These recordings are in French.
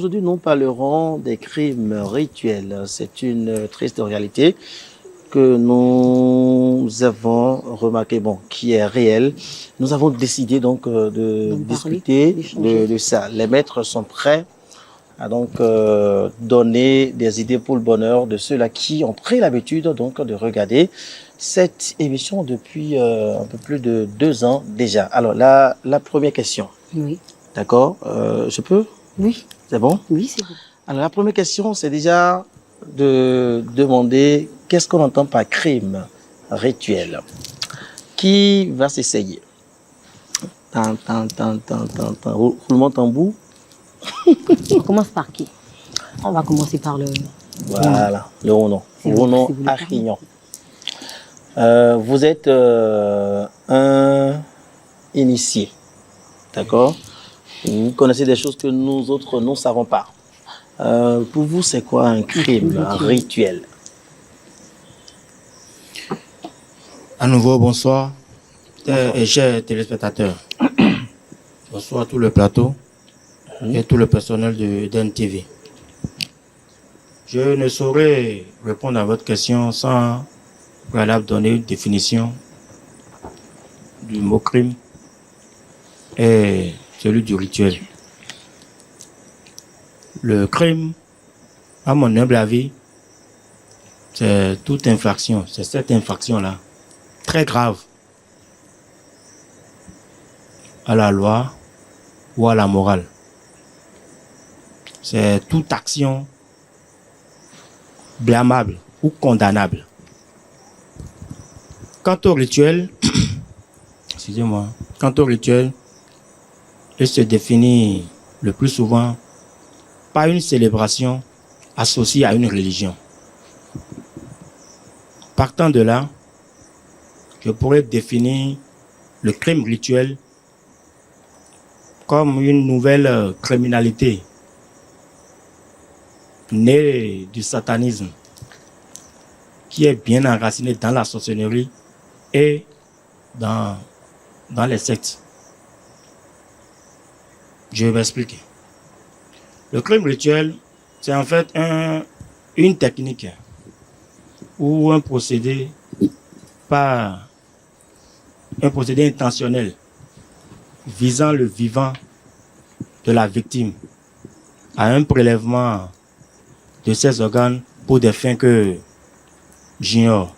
Aujourd'hui, nous parlerons des crimes rituels. C'est une triste réalité que nous avons remarqué, qui est réelle. Nous avons décidé donc de discuter de ça. Les maîtres sont prêts à donc donner des idées pour le bonheur de ceux-là qui ont pris l'habitude donc de regarder cette émission depuis un peu plus de 2 ans déjà. Alors la première question. Oui. D'accord, je peux? Oui. C'est bon? Oui, c'est bon. Alors, la première question, c'est déjà de demander qu'est-ce qu'on entend par crime rituel. Qui va s'essayer? Roulement tambour. On commence par qui? On va commencer par le... Voilà, le Ronon. Ronon Arignon. Vous êtes un initié, d'accord? Vous connaissez des choses que nous autres, nous ne savons pas. Pour vous, c'est quoi un crime rituel? À nouveau, bonsoir, et chers téléspectateurs. Bonsoir à tout le plateau et tout le personnel de DNTV. Je ne saurais répondre à votre question sans préalable donner une définition du mot crime et celui du rituel. Le crime, à mon humble avis, c'est toute infraction, c'est cette infraction-là, très grave, à la loi ou à la morale. C'est toute action blâmable ou condamnable. Quant au rituel, excusez-moi, quant au rituel, il se définit le plus souvent par une célébration associée à une religion. Partant de là, je pourrais définir le crime rituel comme une nouvelle criminalité née du satanisme qui est bien enracinée dans la sorcellerie et dans les sectes. Je vais m'expliquer. Le crime rituel, c'est en fait une technique ou un procédé intentionnel visant le vivant de la victime à un prélèvement de ses organes pour des fins que j'ignore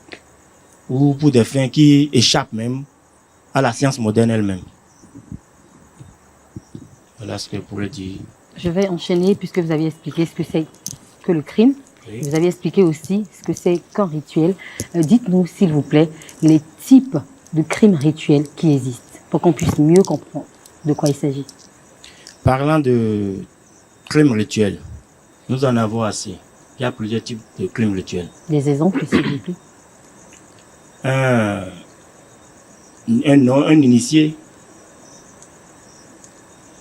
ou pour des fins qui échappent même à la science moderne elle-même. Voilà ce que je pourrais dire. Je vais enchaîner puisque vous aviez expliqué ce que c'est que le crime. Oui. Vous aviez expliqué aussi ce que c'est qu'un rituel. Dites-nous, s'il vous plaît, les types de crimes rituels qui existent pour qu'on puisse mieux comprendre de quoi il s'agit. Parlant de crimes rituels, nous en avons assez. Il y a plusieurs types de crimes rituels. Des exemples, s'il vous plaît. Un initié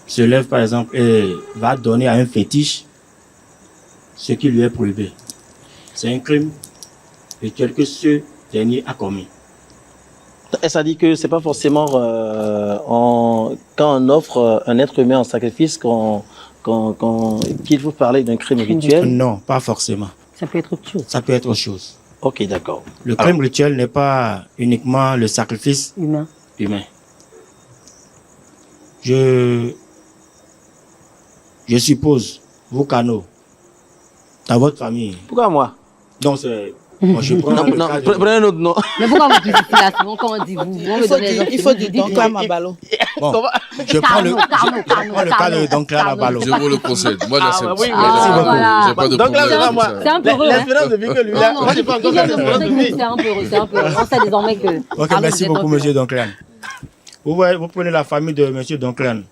se lève par exemple et va donner à un fétiche ce qui lui est prohibé. C'est un crime rituel que ce dernier a commis. Et ça dit que c'est pas forcément quand on offre un être humain en sacrifice qu'il faut parler d'un crime rituel. Non, pas forcément. Ça peut être autre chose. Ça peut être autre chose. Ok, d'accord. Le crime rituel n'est pas uniquement le sacrifice humain. Je suppose, vous, Cano, dans votre famille. Pourquoi moi? Non, c'est... Moi, je prends prenez un autre nom. Mais pourquoi vous dites là, souvent quand on dit vous? Il faut dire donc Clam à ballon. Bon, je prends le cas de Don Clam à ballon. Je vous le concède. Moi, j'accepte. Oui, merci beaucoup. J'ai pas de Donc là, problème. moi, c'est un peu heureux. L'espérance de vie que lui a. Moi, j'ai pas encore l'espérance de vie. C'est un peu heureux, c'est un peu heureux. On sait désormais que... Ok, merci beaucoup, monsieur Don Clam. Vous voyez, vous prenez la famille de monsieur Don Clam.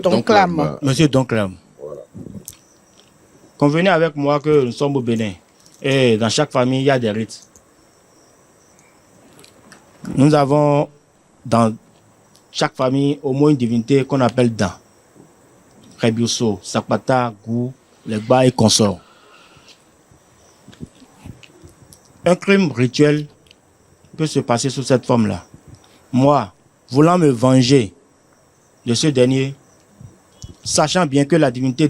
Don Clam. Monsieur Don Clam. Voilà. Convenez avec moi que nous sommes au Bénin. Et dans chaque famille, il y a des rites. Nous avons dans chaque famille au moins une divinité qu'on appelle Dan. Rebioso, Sapata, Gou, Legba et consorts. Un crime rituel peut se passer sous cette forme-là. Moi, voulant me venger de ce dernier, sachant bien que la divinité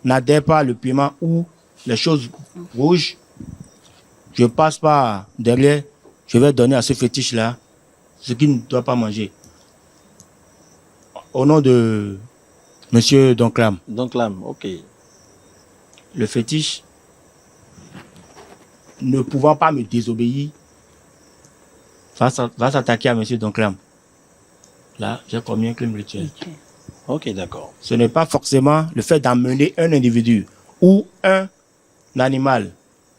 n'adhère pas le piment ou les choses rouges, je passe par derrière, je vais donner à ce fétiche-là ce qu'il ne doit pas manger. Au nom de Monsieur Donclam. Donclam, ok. Le fétiche, ne pouvant pas me désobéir, va s'attaquer à Monsieur Donclam. Là, j'ai commis un crime rituel. Ok, d'accord. Ce n'est pas forcément le fait d'amener un individu ou un animal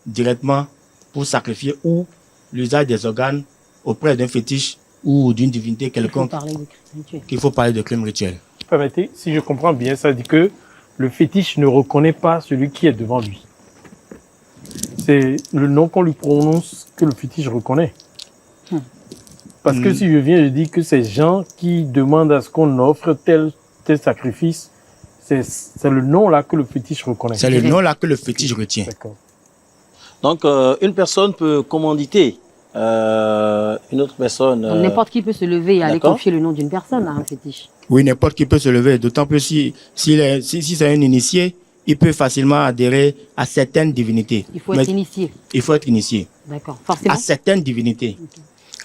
directement pour sacrifier ou l'usage des organes auprès d'un fétiche ou d'une divinité quelconque qu'il faut parler de crime rituel. Permettez, si je comprends bien, ça dit que le fétiche ne reconnaît pas celui qui est devant lui. C'est le nom qu'on lui prononce que le fétiche reconnaît. Parce que si je viens, je dis que ces gens qui demandent à ce qu'on offre tel sacrifice, c'est le nom là que le fétiche reconnaît. C'est le nom là que le fétiche retient. D'accord. Donc, une personne peut commanditer une autre personne. N'importe qui peut se lever et aller d'accord. confier le nom d'une personne à un fétiche. Oui, n'importe qui peut se lever, d'autant plus si c'est un initié, il peut facilement adhérer à certaines divinités. Il faut être initié. Il faut être initié D'accord, forcément. à certaines divinités.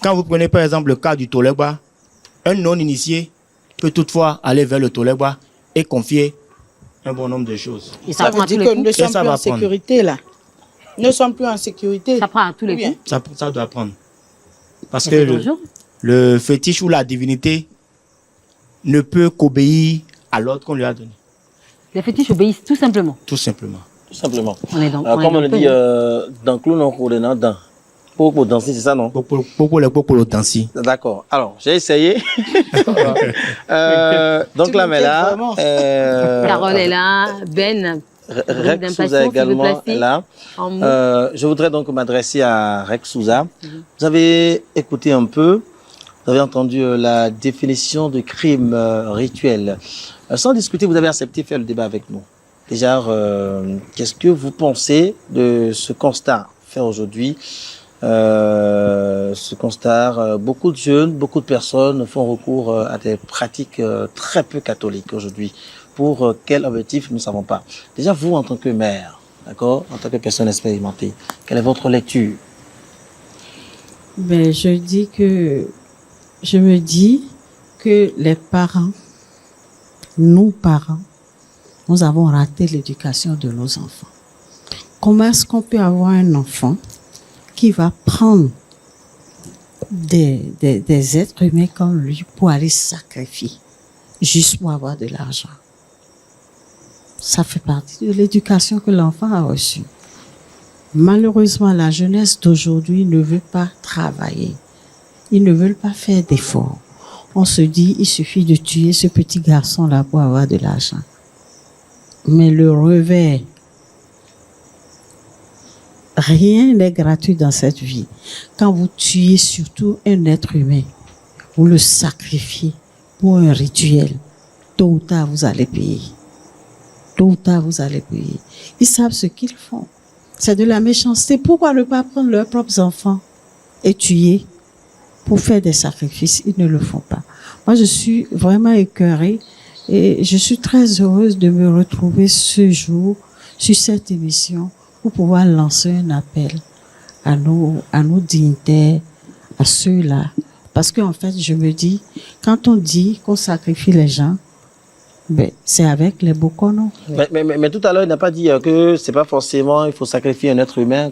Quand vous prenez par exemple le cas du Tolegba, un non-initié peut toutefois aller vers le Tolegba et confier un bon nombre de choses. Et Ça ça prend veut à tous dire les que nous coups. ne sommes ça plus va en prendre. sécurité, là. Nous ne sommes plus en sécurité. Ça prend à tous les Bien. coups. Ça doit prendre. Parce Et que c'est dangereux. le fétiche ou la divinité ne peut qu'obéir à l'ordre qu'on lui a donné, Les fétiches obéissent tout simplement. tout simplement. Tout simplement. On est dans, Comme on le dit dans Clown, on est dans. Pour danser, c'est ça, non? Pour le danser. D'accord. Alors, j'ai essayé. Donc Tu là, me mais t'aides là, vraiment. Carole est là, Ben. Rex Souza également est là. En mots. Je voudrais donc m'adresser à Rex Souza. Vous avez écouté un peu, vous avez entendu la définition de crime rituel. Sans discuter, vous avez accepté de faire le débat avec nous. Déjà, qu'est-ce que vous pensez de ce constat fait aujourd'hui? Ce constat, beaucoup de jeunes, beaucoup de personnes font recours à des pratiques très peu catholiques aujourd'hui. Pour quel objectif, nous ne savons pas. Déjà, vous, en tant que mère, d'accord, en tant que personne expérimentée, quelle est votre lecture? Ben, je me dis que les parents, nous parents, nous avons raté l'éducation de nos enfants. Comment est-ce qu'on peut avoir un enfant qui va prendre des êtres humains comme lui pour aller sacrifier, juste pour avoir de l'argent? Ça fait partie de l'éducation que l'enfant a reçue. Malheureusement, la jeunesse d'aujourd'hui ne veut pas travailler. Ils ne veulent pas faire d'efforts. On se dit, il suffit de tuer ce petit garçon-là pour avoir de l'argent. Mais le revers, rien n'est gratuit dans cette vie. Quand vous tuez surtout un être humain, vous le sacrifiez pour un rituel, tôt ou tard vous allez payer. Tôt ou tard vous allez payer. Ils savent ce qu'ils font. C'est de la méchanceté. Pourquoi ne pas prendre leurs propres enfants et tuer pour faire des sacrifices? Ils ne le font pas. Moi, je suis vraiment écœurée et je suis très heureuse de me retrouver ce jour sur cette émission pour pouvoir lancer un appel à nos dignitaires, à ceux-là. Parce qu'en fait, je me dis, quand on dit qu'on sacrifie les gens, ben, c'est avec les bokonos. Mais tout à l'heure, il n'a pas dit que c'est pas forcément, il faut sacrifier un être humain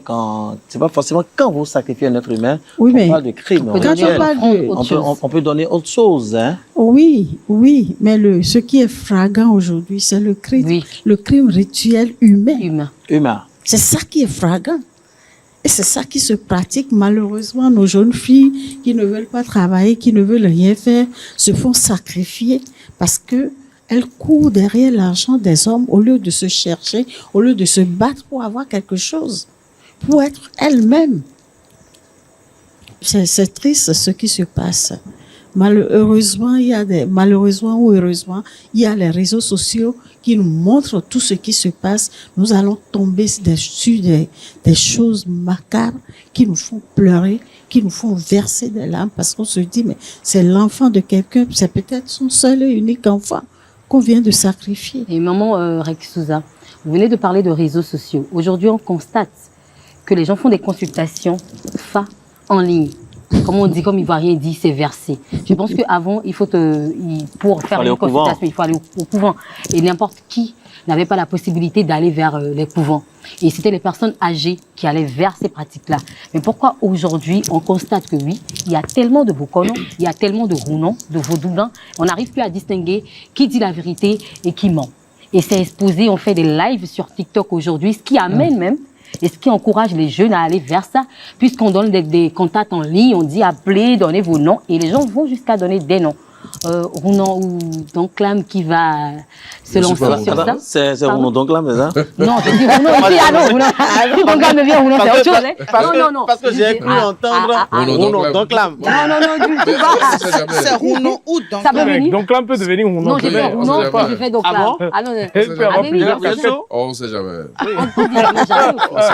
c'est pas forcément quand vous sacrifiez un être humain, Oui, on mais parle de crime. quand on parle de... On peut donner autre chose, hein. Oui, mais ce qui est flagrant aujourd'hui, c'est le crime, Oui. le crime rituel humain. Humain. C'est ça qui est flagrant. Et c'est ça qui se pratique. Malheureusement, nos jeunes filles qui ne veulent pas travailler, qui ne veulent rien faire, se font sacrifier parce que elles courent derrière l'argent des hommes au lieu de se chercher, au lieu de se battre pour avoir quelque chose, pour être elles-mêmes. C'est triste ce qui se passe. Malheureusement ou heureusement, il y a les réseaux sociaux qui nous montrent tout ce qui se passe. Nous allons tomber sur des choses macabres qui nous font pleurer, qui nous font verser des larmes parce qu'on se dit, mais c'est l'enfant de quelqu'un, c'est peut-être son seul et unique enfant. qu'on vient de sacrifier. Et maman Rex Souza, vous venez de parler de réseaux sociaux. Aujourd'hui, on constate que les gens font des consultations en ligne. Comme on dit, comme Ivoirien dit, c'est versé. Je pense qu'avant, pour faire une consultation, il faut aller au couvent. Et n'importe qui n'avait pas la possibilité d'aller vers les couvents. Et c'était les personnes âgées qui allaient vers ces pratiques-là. Mais pourquoi aujourd'hui, on constate que oui, il y a tellement de Bokono, il y a tellement de Rounon, de Vaudoudins, on n'arrive plus à distinguer qui dit la vérité et qui ment. Et c'est exposé, on fait des lives sur TikTok aujourd'hui, ce qui amène même, et ce qui encourage les jeunes à aller vers ça, puisqu'on donne des contacts en ligne, on dit appelez, donnez vos noms, et les gens vont jusqu'à donner des noms. Rounon ou Donclam qui va se lancer sur ça. C'est Rounon Donclam, c'est ça? Non, je dis Rounon ici, ah non, Rounon. Donclam devient Rounon, c'est autre chose. Hein? Non. Parce que j'ai cru entendre Rounon Donclam. Non, c'est Rounon ou Donclam. Ça peut venir. Donclam peut devenir Rounon. Non, j'ai fait Rounon, je fais Donclam. Ah non, Elle peut avoir plusieurs casquettes. On ne sait jamais.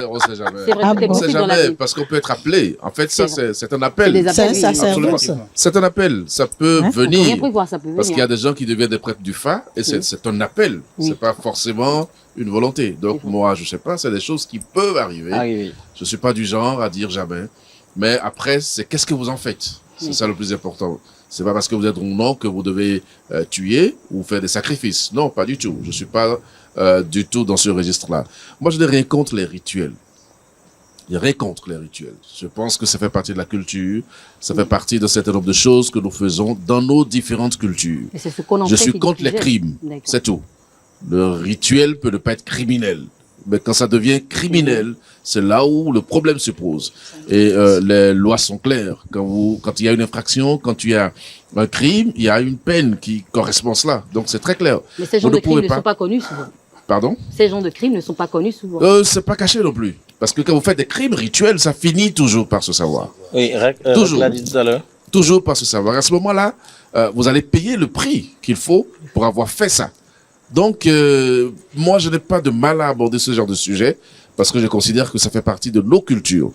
On sait jamais. C'est vrai, On ne sait jamais parce qu'on peut être appelé. En fait, ça, c'est un appel. C'est un appel. Ça peut venir. Parce qu'il y a des gens qui deviennent des prêtres du Fa et c'est un appel. C'est pas forcément une volonté. Donc moi, je sais pas, c'est des choses qui peuvent arriver. Je suis pas du genre à dire jamais. Mais après, c'est qu'est-ce que vous en faites? C'est ça le plus important. C'est pas parce que vous êtes Rounon que vous devez tuer ou faire des sacrifices. Non, pas du tout. Je suis pas du tout dans ce registre-là. Moi, je n'ai rien contre les rituels. Il n'y a rien contre les rituels. Je pense que ça fait partie de la culture, ça fait partie d'un certain nombre de choses que nous faisons dans nos différentes cultures. Je suis contre les crimes, c'est tout. Le rituel peut ne pas être criminel, mais quand ça devient criminel, c'est là où le problème se pose. Et les lois sont claires. Quand il y a une infraction, quand il y a un crime, il y a une peine qui correspond à cela. Donc c'est très clair. Mais ces gens de crimes ne sont pas connus souvent. Pardon? Ces gens de crimes ne sont pas connus souvent. C'est pas caché non plus. Parce que quand vous faites des crimes rituels, ça finit toujours par se savoir. Oui, toujours. l'a dit tout à l'heure. Toujours par se savoir. À ce moment-là, vous allez payer le prix qu'il faut pour avoir fait ça. Donc, moi, je n'ai pas de mal à aborder ce genre de sujet parce que je considère que ça fait partie de nos cultures.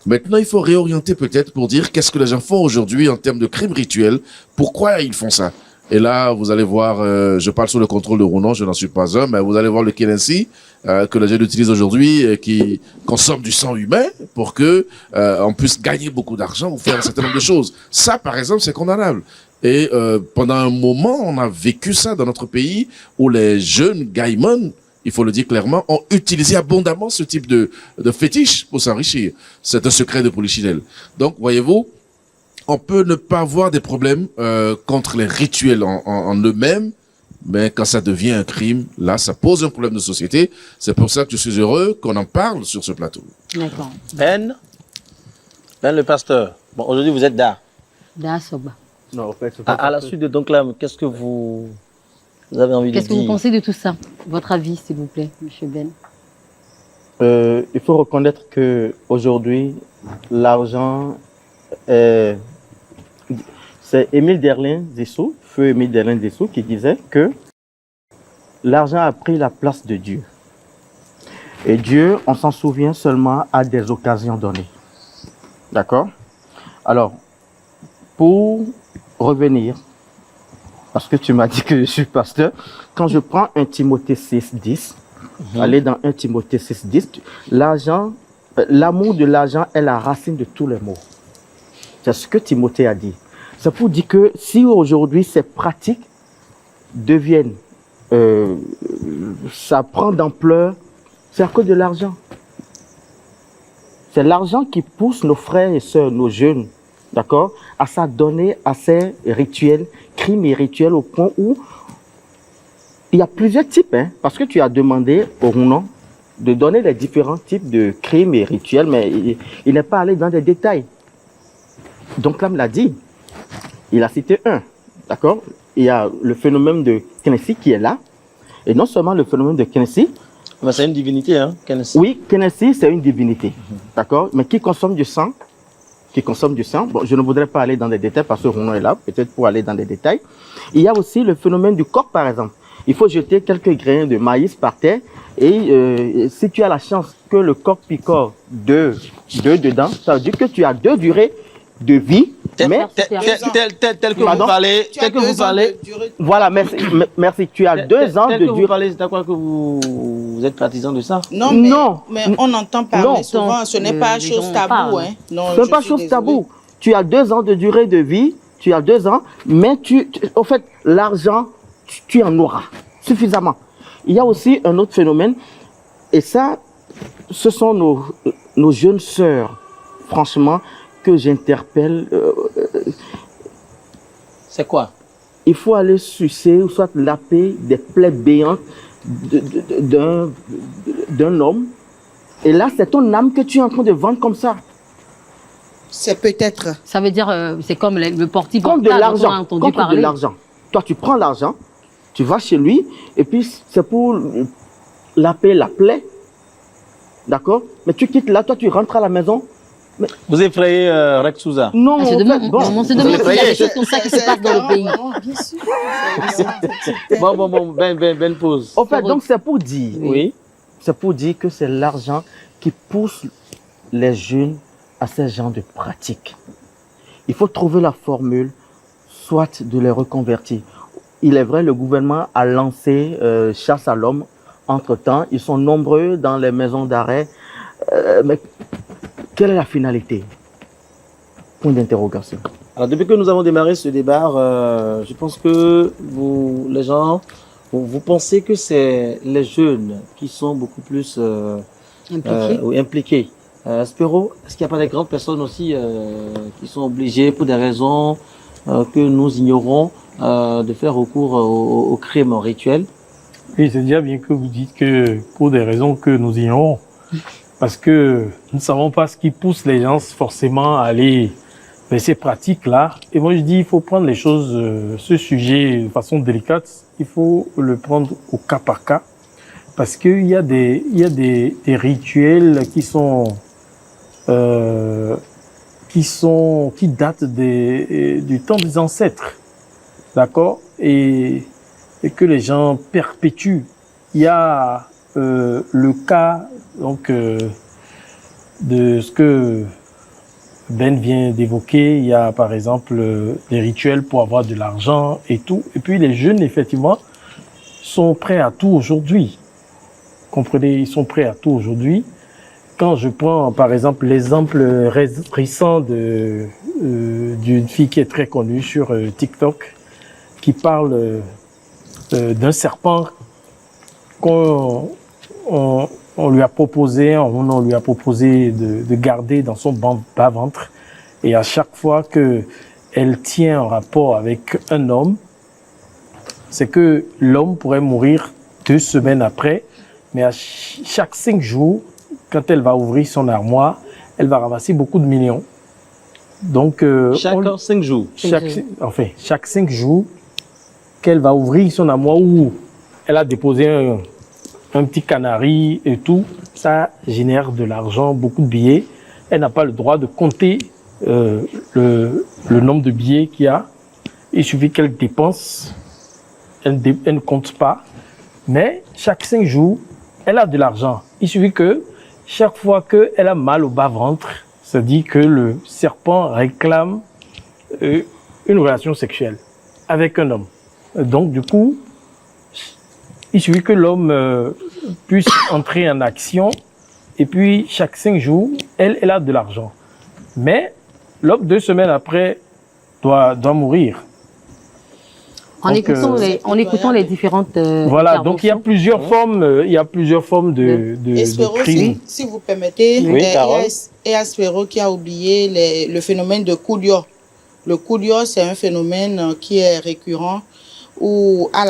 Maintenant, il faut réorienter peut-être pour dire qu'est-ce que les gens font aujourd'hui en termes de crimes rituels, pourquoi ils font ça. Et là, vous allez voir, je parle sous le contrôle de Rounon, je n'en suis pas un, mais vous allez voir le Kenensi que les jeunes utilisent aujourd'hui, qui consomme du sang humain pour que on puisse gagner beaucoup d'argent ou faire un certain nombre de choses. Ça, par exemple, c'est condamnable. Et pendant un moment, on a vécu ça dans notre pays où les jeunes gaïmans, il faut le dire clairement, ont utilisé abondamment ce type de fétiche pour s'enrichir. C'est un secret de Polichinelle. Donc, voyez-vous, on peut ne pas avoir des problèmes contre les rituels en eux-mêmes, mais quand ça devient un crime, là, ça pose un problème de société. C'est pour ça que je suis heureux qu'on en parle sur ce plateau. D'accord. Ben le pasteur. Bon, aujourd'hui, vous êtes Da. Da Soba. Non, en fait, à la suite de Donclam, qu'est-ce que vous avez envie de dire? Qu'est-ce que vous pensez de tout ça? Votre avis, s'il vous plaît, M. Ben. Il faut reconnaître que aujourd'hui, l'argent est... C'est Émile Derlin-Dessous, feu Émile Derlin-Dessous, qui disait que l'argent a pris la place de Dieu. Et Dieu, on s'en souvient seulement à des occasions données. D'accord? Alors, pour revenir, parce que tu m'as dit que je suis pasteur, quand je prends 1 Timothée 6:10, aller dans 1 Timothée 6:10, l'amour de l'argent est la racine de tous les maux. C'est ce que Timothée a dit. C'est pour dire que si aujourd'hui ces pratiques deviennent, ça prend d'ampleur, c'est à cause de l'argent. C'est l'argent qui pousse nos frères et sœurs, nos jeunes, d'accord, à s'adonner à ces rituels, crimes et rituels au point où il y a plusieurs types, hein, parce que tu as demandé au Rounon de donner les différents types de crimes et rituels, mais il n'est pas allé dans des détails. Donc là, il l'a dit. Il a cité un, d'accord? Il y a le phénomène de Kenesi qui est là. Et non seulement le phénomène de Kenesi. Mais c'est une divinité, hein, Kenesi. Oui, Kenesi, c'est une divinité, d'accord? Mais qui consomme du sang. Bon, je ne voudrais pas aller dans des détails parce que Rounon est là, peut-être pour aller dans des détails. Il y a aussi le phénomène du coq, par exemple. Il faut jeter quelques grains de maïs par terre et si tu as la chance que le coq picore deux dedans, ça veut dire que tu as 2 durées de vie, Tel mais que vous Pardon? parlez, Tu as tel que 2 vous ans parlez, de durée. voilà, merci. Tu as 2 ans tel de que vous durée. parlez, c'est à quoi que vous êtes partisan de ça? Non, Non. mais on entend parler Non. souvent, ce n'est pas Les chose gens tabou. parlent. Hein. Non, Ce n'est je pas suis chose désolée. tabou. Tu as 2 ans de durée de vie, tu as 2 ans, mais au fait, l'argent, tu en auras suffisamment. Il y a aussi un autre phénomène, et ça, ce sont nos jeunes sœurs, franchement, que j'interpelle. C'est quoi? Il faut aller sucer ou soit laper des plaies béantes d'un homme. Et là, c'est ton âme que tu es en train de vendre comme ça. C'est peut-être. Ça veut dire, c'est comme le portier Contre de dont on a l'argent. entendu Contre de parler. l'argent. Toi, tu prends l'argent, tu vas chez lui, et puis c'est pour laper la plaie. D'accord? Mais tu quittes là, toi, tu rentres à la maison. Vous effrayez Rex Souza. Non, On se en demande, fait, bon, on se demande s'il y a des effrayé. choses comme ça qui se passent dans le pays. Bien sûr. Bon, ben pause. en fait, donc c'est pour dire, Oui. c'est pour dire que c'est l'argent qui pousse les jeunes à ces genres de pratiques. Il faut trouver la formule, soit de les reconvertir. Il est vrai, le gouvernement a lancé chasse à l'homme. Entre-temps, ils sont nombreux dans les maisons d'arrêt. Mais quelle est la finalité? Point d'interrogation. Alors, depuis que nous avons démarré ce débat, je pense que les gens, vous pensez que c'est les jeunes qui sont beaucoup plus impliqués. Spero, est-ce qu'il n'y a pas des grandes personnes aussi qui sont obligées, pour des raisons que nous ignorons, de faire recours au crime rituel? Oui, c'est déjà bien que vous dites que pour des raisons que nous ignorons. Parce que nous ne savons pas ce qui pousse les gens forcément à aller vers ces pratiques-là. Et moi, je dis, il faut prendre les choses, ce sujet de façon délicate, il faut le prendre au cas par cas. Parce qu'il y a des rituels qui datent du temps des ancêtres. D'accord? Et que les gens perpétuent. Il y a le cas donc de ce que Ben vient d'évoquer. Il y a par exemple des rituels pour avoir de l'argent et tout. Et puis les jeunes, effectivement, sont prêts à tout aujourd'hui. Comprenez, ils sont prêts à tout aujourd'hui. Quand je prends par exemple l'exemple récent d'une fille qui est très connue sur TikTok, qui parle d'un serpent qu'on lui a proposé, on lui a proposé de garder dans son bas-ventre. Et à chaque fois que elle tient un rapport avec un homme, c'est que l'homme pourrait mourir 2 semaines après, mais à chaque 5 jours, quand elle va ouvrir son armoire, elle va ramasser beaucoup de millions. Donc, Chaque 5 jours. Chaque 5 jours, qu'elle va ouvrir son armoire où elle a déposé un petit canari et tout, ça génère de l'argent, beaucoup de billets. Elle n'a pas le droit de compter le nombre de billets qu'il y a. Il suffit qu'elle dépense. Elle ne compte pas. Mais chaque 5 jours, elle a de l'argent. Il suffit que chaque fois qu'elle a mal au bas-ventre, ça dit que le serpent réclame une relation sexuelle avec un homme. Donc, du coup, il suffit que l'homme puisse entrer en action et puis chaque 5 jours, elle a de l'argent. Mais l'homme, 2 semaines après, doit mourir. En écoutant les différentes voilà, donc il y a plusieurs formes, de Espero, crimes. si vous permettez, Oui, Carole. il y a Espero qui a oublié le phénomène de Koudio. Le Koudio, c'est un phénomène qui est récurrent où à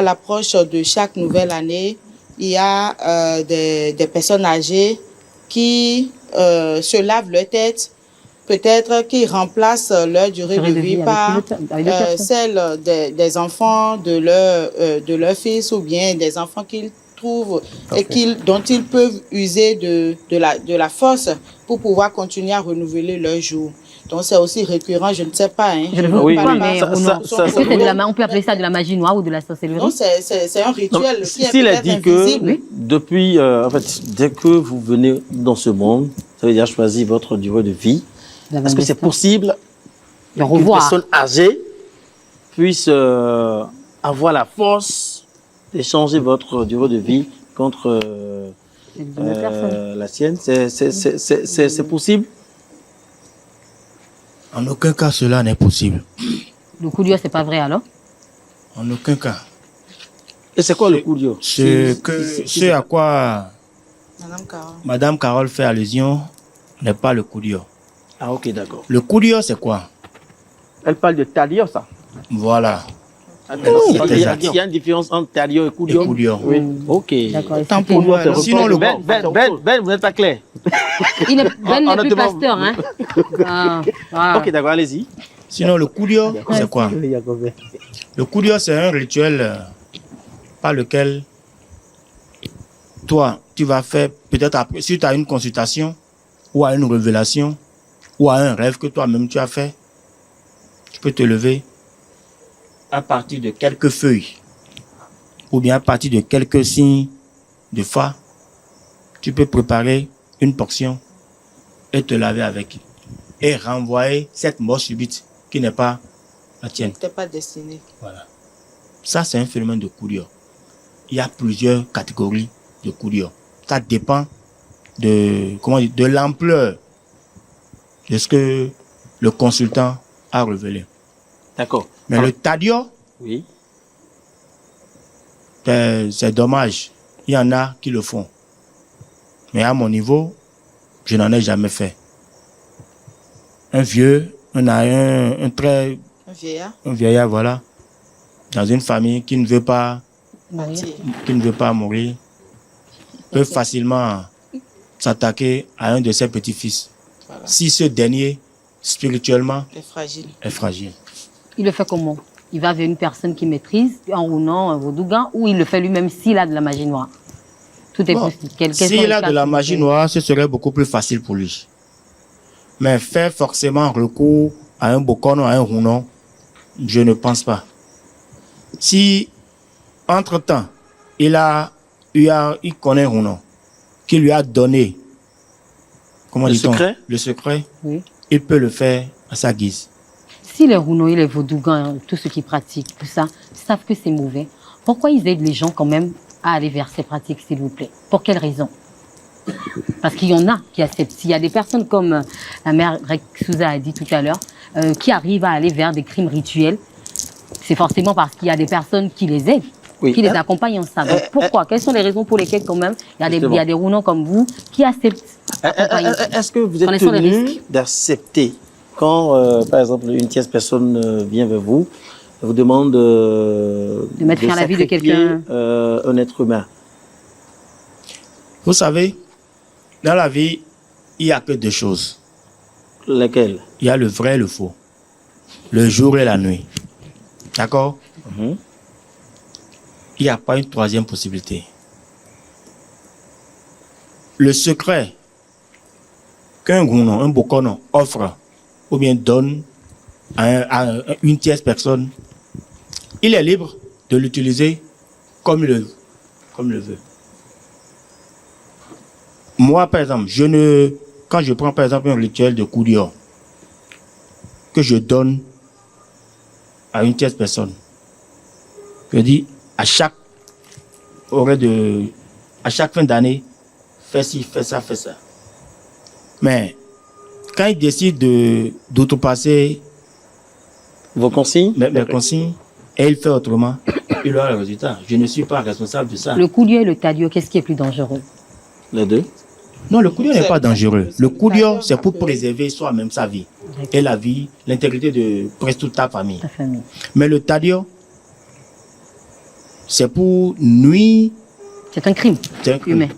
l'approche de chaque nouvelle année, il y a des personnes âgées qui se lavent leur tête, peut-être qui remplacent leur durée de vie par celle des enfants de leur fils ou bien des enfants qu'ils trouvent et dont ils peuvent user de la force pour pouvoir continuer à renouveler leur jour. Donc c'est aussi récurrent, je ne sais pas. Hein. Je ne veux Oui, pas, oui, mais on peut appeler ça de la magie noire ou de la sorcellerie. Non, c'est un rituel qui est S'il a peut-être dit invisible. que depuis, dès que vous venez dans ce monde, ça veut dire choisir votre durée de vie, Vous avez Est-ce un que c'est destin. possible De qu'une revoir. personne âgée puisse avoir la force d'échanger votre durée de vie contre C'est une personne. la sienne? C'est possible? En aucun cas, cela n'est possible. Le coup dur, c'est pas vrai alors? En aucun cas. Et c'est quoi le coup dur? Ce à quoi Madame Carole. Madame Carole fait allusion n'est pas le coup dur. Ah, ok, d'accord. Le coup dur, c'est quoi? Elle parle de Tadio, ça. Voilà. Alors, c'est il y a exact. une différence entre Tadio et coup Le dur? coup dur. Oui. Ok. D'accord. Tant pour nous, alors. Sinon, le Ben, vous n'êtes pas clair. Ben n'est plus Honnêtement. pasteur, hein? Ah. Ok, d'accord, allez-y. Sinon, le coup dur, c'est quoi? Le coup dur, c'est un rituel par lequel toi, tu vas faire, peut-être après, si tu as une consultation, ou à une révélation, ou à un rêve que toi-même tu as fait, tu peux te lever à partir de quelques feuilles, ou bien à partir de quelques signes de fa, tu peux préparer une portion et te laver avec, et renvoyer cette mort subite qui n'est pas la tienne. T'es pas destiné. Voilà. Ça, c'est un phénomène de coup dur. Il y a plusieurs catégories de coup dur. Ça dépend de l'ampleur de ce que le consultant a révélé. D'accord. Mais le tadio, Oui. c'est dommage. Il y en a qui le font. Mais à mon niveau, je n'en ai jamais fait. Un vieux, un vieillard, voilà, dans une famille qui ne veut pas mourir, peut facilement s'attaquer à un de ses petits-fils. Voilà. Si ce dernier, spirituellement, T'es fragile. est fragile. Il le fait comment? Il va vers une personne qui maîtrise, en roulant un vaudougan, ou il le fait lui-même s'il a de la magie noire? Tout est Bon, possible. Quels sont s'il les a cas de la que magie vous noire, ce serait beaucoup plus facile pour lui. Mais faire forcément recours à un bokono, à un rounon, je ne pense pas. Si, entre-temps, il connaît un rounon, qui lui a donné, comment Le dit-on, secret? le secret, Oui. il peut le faire à sa guise. Si les Rounoïs, les Vaudougans, tous ceux qui pratiquent tout ça, savent que c'est mauvais, pourquoi ils aident les gens quand même à aller vers ces pratiques, s'il vous plaît? Pour quelle raison? Parce qu'il y en a qui acceptent. S'il y a des personnes comme la mère Rex Souza a dit tout à l'heure, qui arrivent à aller vers des crimes rituels, c'est forcément parce qu'il y a des personnes qui les aident, Oui. qui les accompagnent en ça. Donc pourquoi? Quelles sont les raisons pour lesquelles quand même il y a des Rounons comme vous qui acceptent d'accompagner? Est-ce que vous êtes Connaissant les tenu risques. d'accepter quand, par exemple, une tierce personne vient vers vous, vous demande de mettre fin à la vie de sacrifier, quelqu'un. un être humain? Vous savez, dans la vie, il n'y a que deux choses. Lesquelles? Il y a le vrai et le faux. Le jour et la nuit. D'accord? Mhm. Il n'y a pas une troisième possibilité. Le secret qu'un gounon, un bokono offre ou bien donne à une tierce personne, il est libre de l'utiliser comme il le veut. Moi, par exemple, quand je prends par exemple un rituel de coup d'or que je donne à une tierce personne, je dis à chaque fin d'année, fais ci, fais ça, fais ça. Mais quand il décide d'outrepasser Vos consignes? mes consignes et il fait autrement, il aura le résultat. Je ne suis pas responsable de ça. Le coulier et le tadio, qu'est-ce qui est plus dangereux? Les deux. Non, le coup d'or n'est pas dangereux. Le coup d'or, c'est pour préserver soi-même sa vie et la vie, l'intégrité de presque toute ta famille. Ta famille. Mais le tadio, c'est pour nuire. C'est un crime C'est un crime. humain,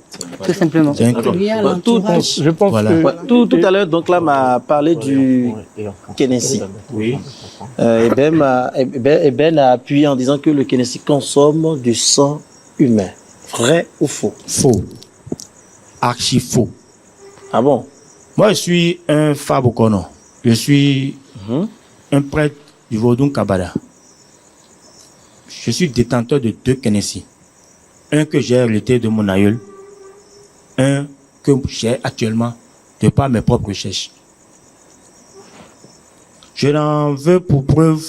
tout simplement. C'est un crime. Lié à Tout- l'entourage. Je pense Voilà. que Ouais, tout à l'heure, donc là, m'a parlé du Kenessi. Oui. Ben a appuyé en disant que le Kenessi consomme du sang humain. Vrai ou faux? Faux. Archi faux. Ah bon? Moi, je suis un Fabokono. Je suis un prêtre du Vodun Kabada. Je suis détenteur de 2 Kenessi. Un que j'ai hérité de mon aïeul. Un que j'ai actuellement de par mes propres recherches. Je n'en veux pour preuve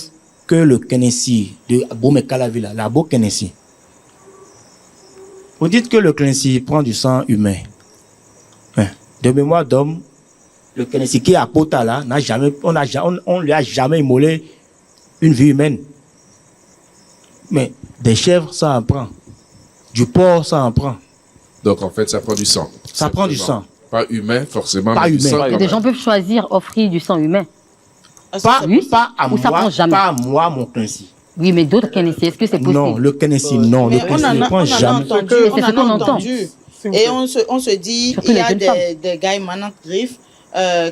que le Kennedy de Abomey-Calavi, la Abo Kennedy. Vous dites que le Kennedy prend du sang humain. De mémoire d'homme, le Kennedy qui est à Pota là, on lui a jamais immolé une vie humaine. Mais des chèvres, ça en prend. Du porc, ça en prend. Donc, en fait, ça prend du sang. Ça prend du sang. Pas humain, forcément. Pas mais du humain. sang quand Et des même. gens peuvent choisir offrir du sang humain. Pas, Oui. pas à Ou ça prend moi, jamais. pas à moi, mon Kennedy. Oui, mais d'autres Kennedy, est-ce que c'est possible? Non, le Kennedy, non. Le Mais on Kennedy ne prend en a jamais. entendu, Mais on c'est en ce qu'on a entend. entendu. S'il vous Et plaît. on se dit, Surtout il y les a jeunes femmes. des gars maintenant griffes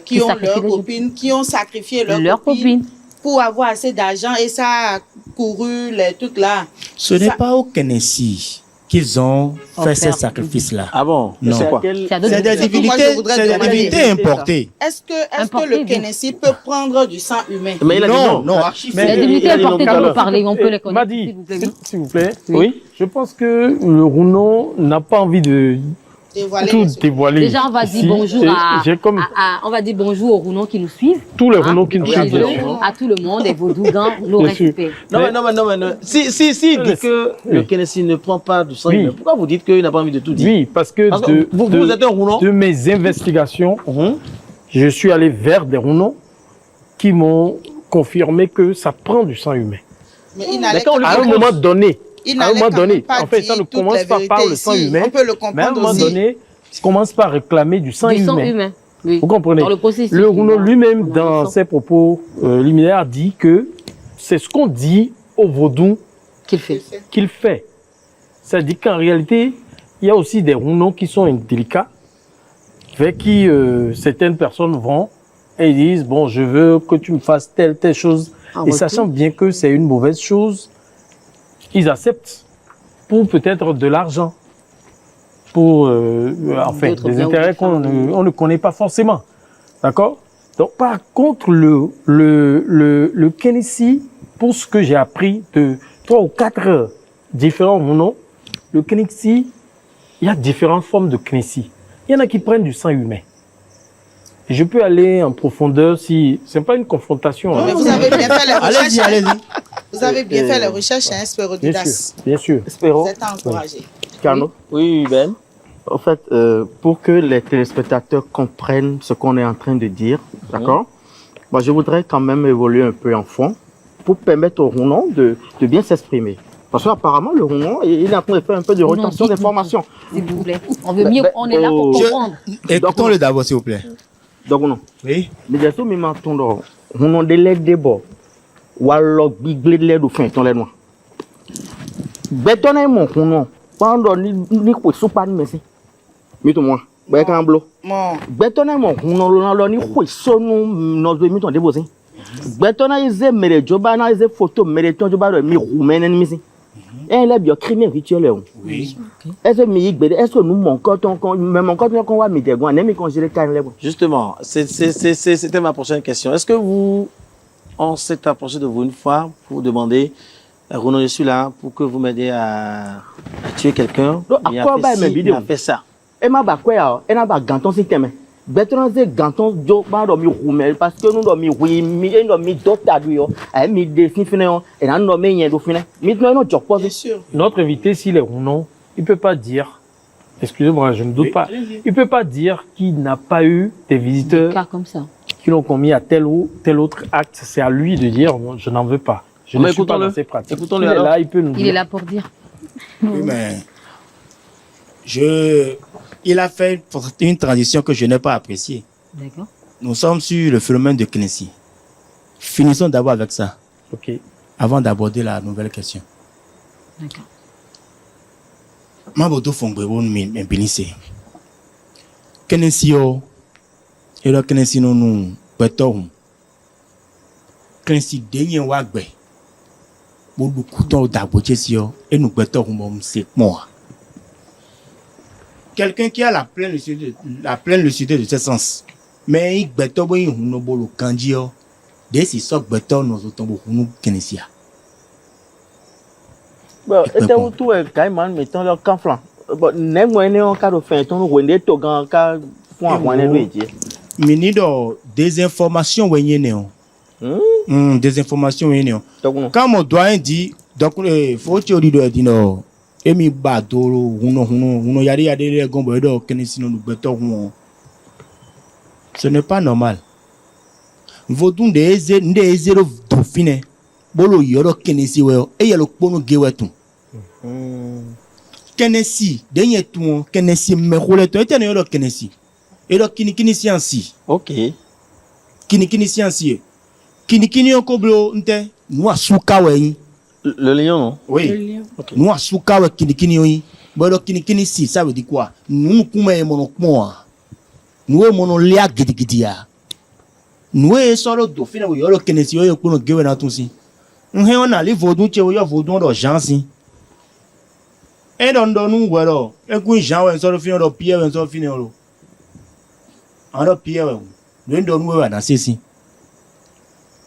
qui Qui ont sacrifient leurs les copines, qui ont sacrifié Leurs leurs copines. pour avoir assez d'argent et ça a couru les trucs là. Ce n'est Ça- pas au Kennedy qu'ils ont fait Offert. ces sacrifices-là. Ah bon? Non. C'est quoi? C'est à d'autres C'est des C'est pourquoi je divinités, voudrais c'est des demander. divinités importées. Est-ce que Importé, le oui. Kennedy peut prendre du sang humain? Mais il a dit Non, non. non. Les divinités importées dont vous parlez, on peut les connaître. Madi, s'il vous plaît, oui. s'il vous plaît. Oui. Je pense que le Rounon n'a pas envie de Dévoiler tout les secrets. dévoiler. Déjà, on va dire ici. bonjour Et à, j'ai comme on va dire bonjour aux Rounons qui nous suivent. tous les Rounons qui nous Chez suivent, bien eux, sûr. à tout le monde, et vos dougans, nos Bien sûr. respects. Non, mais non. Si il dit que le Oui. Kennedy ne prend pas du sang Oui. humain, pourquoi vous dites qu'il n'a pas envie de tout dire? Oui, parce que Parce que vous êtes un Rounon. de mes investigations, Mhm. je suis allé vers des Rounons qui m'ont confirmé que ça prend du sang humain. Mais il n'allait quand on lui À un quand même- moment donné, il à un n'allait moment quand donné, même pas en fait, ça dire ne toutes commence les pas par vérités le sang ici. humain, On peut le mais à un comprendre moment aussi. donné, ça commence par réclamer du sang Du sang humain. humain. Oui. Vous comprenez? Dans le processus. Le Rounon lui-même, Dans dans le sang. ses propos liminaires, dit que c'est ce qu'on dit au vaudou Qu'il fait. qu'il fait. Ça dit qu'en réalité, il y a aussi des Rounons qui sont indélicats, vers qui certaines personnes vont et ils disent, bon, je veux que tu me fasses telle chose. En Et retour. sachant bien que c'est une mauvaise chose, ils acceptent pour peut-être de l'argent, pour enfin, D'autres des biens ou intérêts d'autres qu'on femmes. on ne connaît pas forcément. D'accord? Donc, par contre, le Kennedy, pour ce que j'ai appris de 3 ou 4 différents Rounons, le Kennedy, il y a différentes formes de Kennedy. Il y en a qui prennent du sang humain. Et je peux aller en profondeur si c'est pas une confrontation. Mais hein. vous avez bien fait les Allez-y, recherches. allez-y. Vous avez bien fait les recherches, hein, Bien Spérodidas. sûr, bien sûr. Espérons. Vous êtes encouragé. Carnot. Oui, Ben. En fait, pour que les téléspectateurs comprennent ce qu'on est en train de dire, d'accord? Moi, je voudrais quand même évoluer un peu en fond pour permettre au Rounon de bien s'exprimer. Parce qu'apparemment, le Rounon, il est en train de faire un peu de Rounon, retention dites-nous. d'informations. S'il vous plaît. On veut mieux, on est là pour Je- comprendre. Écoutons-le d'abord, s'il vous plaît. Donc, non. Oui. Mais j'ai mis ma ton d'or. Rounon de l'aide des bords. Ou alors, big blade l'aide au fin, ton l'aide moi. Bétonne mon Rounon. Pendant ni quoi, soupa ni messi. Mais tout moi. Ben, quand blo. Bon, Bétonne mon Rounon, ni quoi, sonu, nos deux minutes déposé. Bétonne, ils aiment les jobs, ils aiment photos, mais les temps, ils mi roumain, ni messi. Et là, bien, crime rituel. Oui. Est-ce que nous manquons, même encore, qu'on va mettre des gants, même quand je les calme. Justement, c'était ma prochaine question. Est-ce que on s'est approché de vous une fois pour demander, Rounon, je suis là pour que vous m'aidiez à tuer quelqu'un. Non, à Il a quoi fait bah, ci, mes il vidéos? a fait ça. Et ma ba quoi, et na ba ganton système. Béton c'est ganton jo ba do mi roumain parce que nous do mi oui mi do mi docteur du yo, mi dessin fini et na no me yen do fini. Mi no job pas. bien sûr. Notre invité, s'il est Rounon, il peut pas dire, excusez-moi, je ne doute pas, il peut pas dire qu'il n'a pas eu des visiteurs Cas comme ça. qui l'ont commis à tel ou tel autre acte. C'est à lui de dire, bon, je n'en veux pas. Je Mais ne suis pas écoutons-le. dans ces pratiques. Écoutons-le Il est alors. là, il peut nous Il est dire. là pour dire. Oui, mais il a fait une transition que je n'ai pas appréciée. D'accord. Nous sommes sur le phénomène de Kennedy. Finissons d'abord avec ça, Ok. avant d'aborder la nouvelle question. D'accord. Maboto Fongbebo m'impenissait. Kennedy, et le Kennedy, nous, beton. Kennedy, dernier wagbe. Boudou couton d'abotier, et nous, beton, c'est moi. Quelqu'un qui a la pleine lucidité de ce sens. Mais il beton, il nous bolo kandio. Dès si sok beton, nous autres, nous, Kennedy. Bon, et où tout est quand même mettons leur camp flanc. Bon, nem moi né on cas de fin ton wende to gan ka fún àwọn ẹni méje. Minido des informations, ouais, Désinformation, oui, non. Donc, non. Quand mon doyen dit, donc, faut que tu dises, non, emi badoro, huno, yari, les gombo, edo, kenesi, non, beto, ce n'est pas normal. Vodun de ezero dofine, bolo yoro kenesi, et yalo pono gewetu. Kenesi, denye tu, kenesi, me roleto, et yoro kenesi. Et donc, kini scienci. Ok. Kini scienci. Kini okoblo, nte, noa suka weni. Le lion, non? Oui. Nous asuka we kini oui. Bon kini si ça veut dire quoi? Nous kuma mono moi. Nous mono lia gidigidia. Nous solo do fina we yoro kenesi yo kuno gewe na tunsi. Nhe ona li vodun che yo vodun do jansi. E don nu wero. E ku jan we solo fina do pie we solo fina lo. Ando pie we. Nous don we na sesi.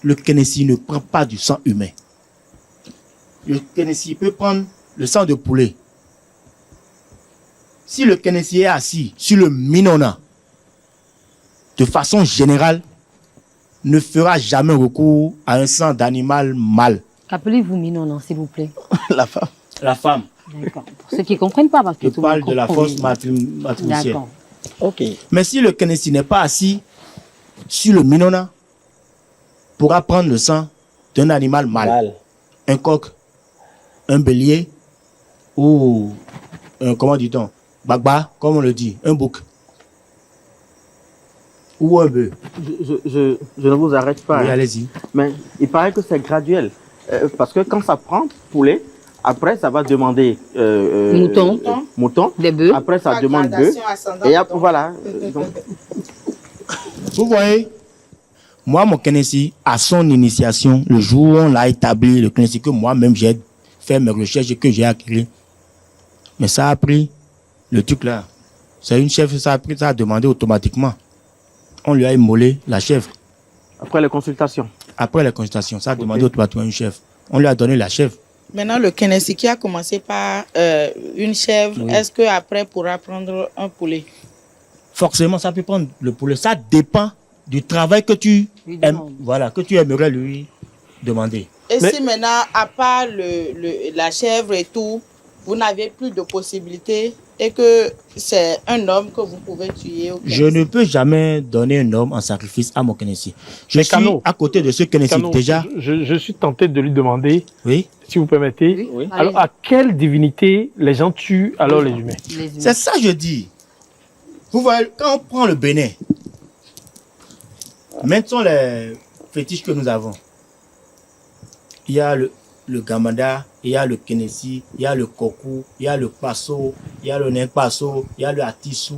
Le kenesi ne prend pas du sang humain. Le Kennedy peut prendre le sang de poulet. Si le Kennedy est assis sur le minona, de façon générale, ne fera jamais recours à un sang d'animal mâle. Appelez-vous Minona, s'il vous plaît. La femme. La femme. D'accord. Pour ceux qui ne comprennent pas, parce que Je tout le monde parle de la comprend. force matricielle. D'accord. Ok. Mais si le Kennedy n'est pas assis sur le minona, pourra prendre le sang d'un animal mâle. Mal. Un coq, un bélier ou comment dit-on, bagba, comme on le dit, un bouc ou un bœuf. Je ne vous arrête pas. Oui, hein. allez-y. Mais il paraît que c'est graduel. Parce que quand ça prend poulet, après ça va demander mouton. Des bœufs. Après ça Par demande bœuf. gradation ascendante, Et après, donc. voilà. Donc, Vous voyez, moi, mon Kennedy, à son initiation, le jour où on l'a établi, le Kennedy que moi-même j'ai fait mes recherches et que j'ai acquis. Mais ça a pris le truc là. C'est une chèvre, ça a demandé automatiquement. On lui a immolé la chèvre. après les consultations. Après la consultation, ça a demandé automatiquement une chèvre. On lui a donné la chèvre. Maintenant, le Kennedy qui a commencé par une chèvre, est-ce qu'après pourra prendre un poulet? Forcément, ça peut prendre le poulet. Ça dépend du travail que tu Lui aimes, demande. voilà, que tu aimerais lui demander. Et Mais- si maintenant, à part la chèvre et tout, vous n'avez plus de possibilités et que c'est un homme que vous pouvez tuer au Je ne peux jamais donner un homme en sacrifice à mon Kennedy. Je Mais suis Cano, à côté de ce Kennedy Canon, déjà. je suis tenté de lui demander, Oui. si vous permettez, Oui. alors à quelle divinité les gens tuent alors les humains? Les humains. C'est ça que je dis. Vous voyez, quand on prend le Bénin, maintenant les fétiches que nous avons, il y a le Gamada, il y a le Kennedy, il y a le Koku, il y a le Passo, il y a le Nenpasso, il y a le Atissou,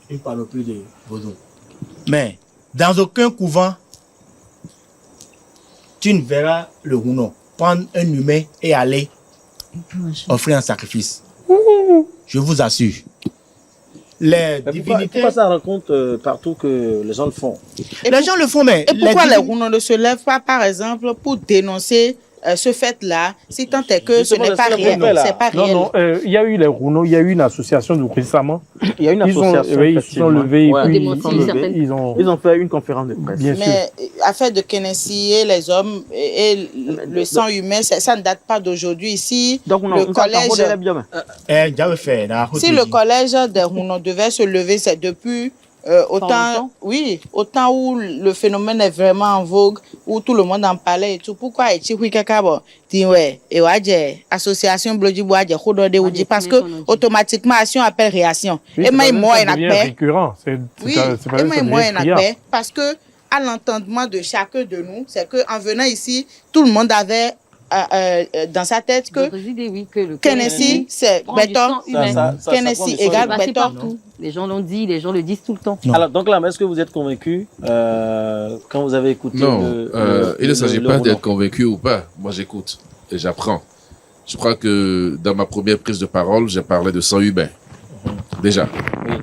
une panoplie de vaudou. Mais dans aucun couvent, tu ne verras le Rounon prendre un humain et aller offrir un sacrifice. Je vous assure. Les Mais divinités, pourquoi ça rencontre partout que les gens le font? les gens le font, mais Et pourquoi les divinités- Rounons ne se lèvent pas, par exemple, pour dénoncer ce fait-là, si tant est que ce Justement, n'est pas c'est ce qu'on réel? fait là. C'est pas Non, réel. non, il y a eu les Rouneaux, il y a eu une association récemment. Il y a une Ils ont, association. oui, ils se sont effectivement. levés, Ouais. et puis Ils ont démenti certaines- Ils ont fait une conférence de presse. Bien sûr. Mais affaire de Kennedy et les hommes et le sang humain, ça ne date pas d'aujourd'hui. Ici, Donc, le collège, j'avais fait. si le collège des Rounons devait se lever, c'est depuis autant, longtemps? oui, autant où le phénomène est vraiment en vogue, où tout le monde en parlait et tout. Pourquoi est-il association Blodi Boadje, parce que automatiquement action appelle réaction. Oui, Et c'est moi, pas- moi, ça il devient a récurrent. oui, C'est pas et ça moi, devient moi, il criard. a parce que à l'entendement de chacun de nous, c'est que en venant ici, tout le monde avait dans sa tête que D'autres idées, oui, que le Kennedy, c'est prend du béton. sang humain. Ça prend Kennedy du sang C'est égale passé béton. partout. Les gens l'ont dit, les gens le disent tout le temps. Non. Alors, donc là, mais est-ce que vous êtes convaincu quand vous avez écouté Non, il ne s'agit le pas Rounon? d'être convaincu ou pas. Moi, j'écoute et j'apprends. Je crois que dans ma première prise de parole, j'ai parlé de sang humain. Déjà.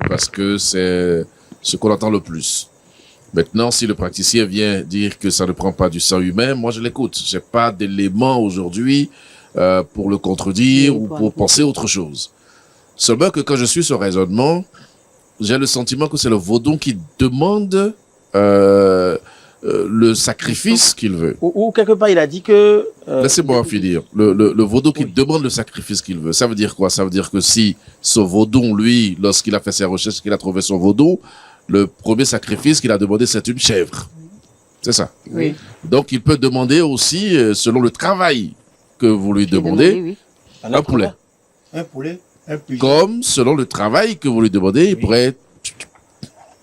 Parce que c'est ce qu'on entend le plus. Maintenant, si le praticien vient dire que ça ne prend pas du sang humain, moi, je l'écoute. J'ai pas d'éléments aujourd'hui pour le contredire Oui, ou pour pour penser autre chose. Seulement que quand je suis ce raisonnement, j'ai le sentiment que c'est le vaudon qui demande le sacrifice qu'il veut. Ou quelque part, il a dit que... Laissez-moi finir. Le vaudou qui demande le sacrifice qu'il veut. Ça veut dire quoi? Ça veut dire que si ce vaudou, lui, lorsqu'il a fait ses recherches, qu'il a trouvé son vaudou, le premier sacrifice qu'il a demandé, c'est une chèvre. C'est ça. Oui. Donc, il peut demander aussi, selon le travail que vous lui demandez, un poulet. Un poulet, un pigeon. Comme, selon le travail que vous lui demandez, il pourrait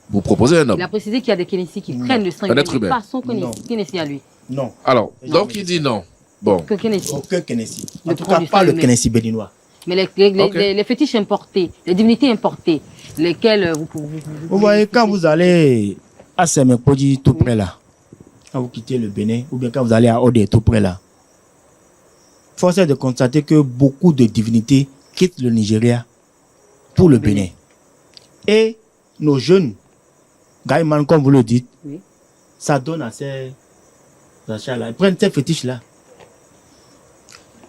vous proposer un homme. Il a précisé qu'il y a des Kénissi qui prennent le sang Un être humain, humain. pas son Kénissi à lui. Non, Alors, donc il dit non. Bon, Que Kénissi. aucun Kenessi. En Le tout prend cas, du pas sang le humain. Kenessi béninois. Mais Ok. les fétiches importés, les divinités importées, lesquelles Vous voyez, quand vous allez à Semepodi, tout près là, quand vous quittez le Bénin, ou bien quand vous allez à Odé, tout près là, force est de constater que beaucoup de divinités quittent le Nigeria pour le Bénin. Et nos jeunes, Gaïman, comme vous le dites, Oui. ça donne à ces achats-là. Ils prennent ces fétiches-là.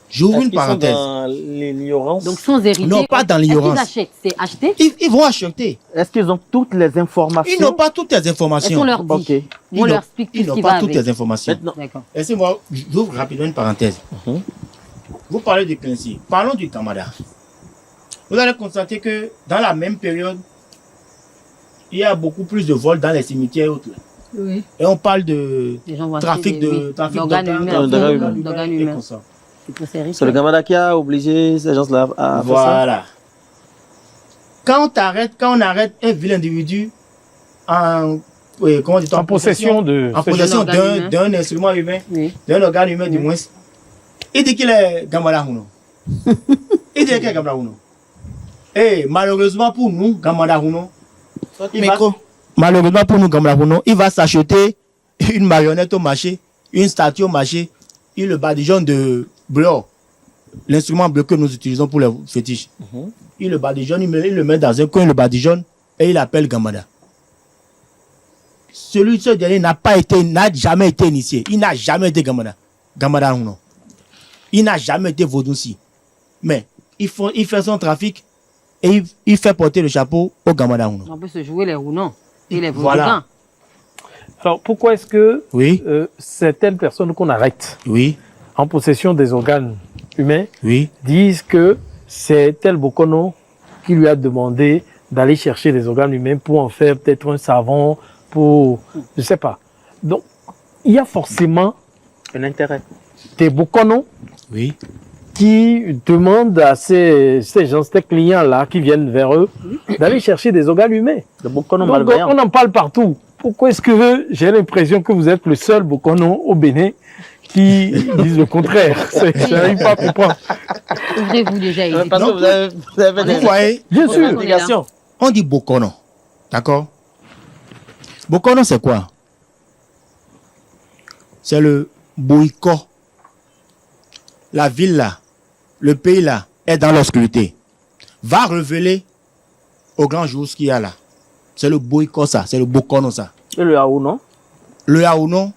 J'ouvre Est-ce une qu'ils sont parenthèse. dans l'ignorance? Donc sans hériter. Non, pas dans l'ignorance. Est-ce qu'ils achètent? C'est acheté? Ils vont acheter. Est-ce qu'ils ont toutes les informations? Ils n'ont pas toutes les Est-ce informations. qu'on leur dit? Ok. On leur explique tout Ils ce n'ont qui pas va toutes avec. les informations. Maintenant, D'accord. Laissez-moi, j'ouvre rapidement une parenthèse. Mhm. Vous parlez du Kensi. Parlons du Kamada. Vous allez constater que dans la même période, il y a beaucoup plus de vols dans les cimetières et autres. Oui. Et on parle de Les gens vont trafic acheter de trafic d'organes d'organes, humains. d'organes D'organes et humains. comme ça. C'est pour ces riches. c'est le Gamada qui a obligé ces gens-là à faire ça? Voilà. Quand on arrête un vil individu en, oui, comment dit-on, En possession de... en possession D'un organe humain. d'un instrument humain, Oui. d'un organe humain du moins, il dit qu'il est Gamada Huno. Il dit qu'il est Gamada Huno. Et malheureusement pour nous, Gamada Huno, malheureusement pour nous, Gamada Huno, il va s'acheter une marionnette au marché, une statue au marché, et le badigeon de bleu, l'instrument bleu que nous utilisons pour les fétiches. Mhm. Il le badigeonne, il le met dans un coin, il le badigeonne, et il appelle Gamada. Ce dernier n'a jamais été initié. Il n'a jamais été Gamada. Gamada non. Il n'a jamais été Vaudouci. Mais il fait son trafic et il fait porter le chapeau au Gamada non. On peut se jouer les rounons et les Voilà. vaudouins. Alors, pourquoi est-ce que Oui, certaines personnes qu'on arrête oui, en possession des organes humains oui. disent que c'est tel Bokono qui lui a demandé d'aller chercher des organes humains pour en faire peut-être un savon, pour... je sais pas. Donc, il y a forcément Un intérêt. des Bokono Oui. qui demandent à ces gens, ces clients-là qui viennent vers eux, d'aller chercher des organes humains. Le Bokono Donc, malveillant. on en parle partout. Pourquoi est-ce que j'ai l'impression que vous êtes le seul Bokono au Bénin qui disent le contraire? Je n'arrive pas à comprendre. Ouvrez-vous déjà. Edith. Parce que vous avez fait Vous voyez, Bien sûr. investigation. on dit Bokono. D'accord? Bokono, c'est quoi? C'est le boycott. La ville là, le pays là, est dans l'obscurité. Va révéler au grand jour ce qu'il y a là. C'est le boycott ça, c'est le Bokono ça. Et le Haou, non? Le Aounon,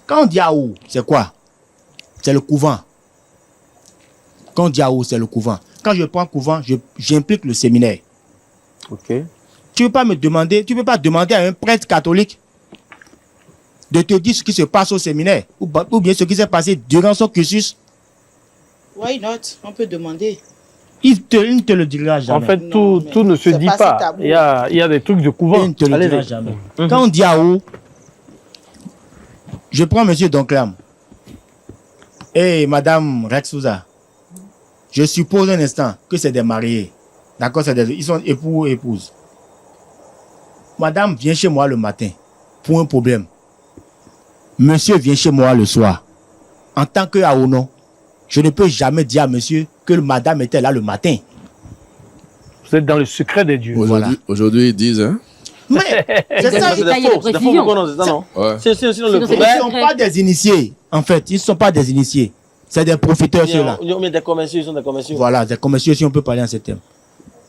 quand on dit Aou, c'est quoi? C'est le couvent. Quand on dit Aou, c'est le couvent. Quand je prends couvent, j'implique le séminaire. Ok. Tu peux pas demander à un prêtre catholique de te dire ce qui se passe au séminaire ou bien ce qui s'est passé durant son cursus. Why not? On peut demander. Il ne te le dira jamais. En fait, Non, mais tout ne se c'est dit pas pas. si tabou. Il y a des trucs de couvent. Il ne te le Allez, dira allez. jamais. Quand on dit Aou, je prends monsieur Donclam et madame Rex Souza. Je suppose un instant que c'est des mariés. D'accord, ils sont époux et épouses. Madame vient chez moi le matin pour un problème. Monsieur vient chez moi le soir. En tant que Aounon, je ne peux jamais dire à monsieur que madame était là le matin. Vous êtes dans le secret des dieux. Voilà. Aujourd'hui, ils disent, hein? Mais c'est C'est ça, des C'est détails des et faux, des c'est des faux précisions. Bokono, c'est ça, non? Ouais. Sinon, Sinon, le c'est vrai. ils ne sont pas des initiés. En fait, ils ne sont pas des initiés. C'est des profiteurs ceux-là. Ou bien des commerciaux, ils sont des commerciaux. Voilà, des commerciaux si on peut parler en ce terme.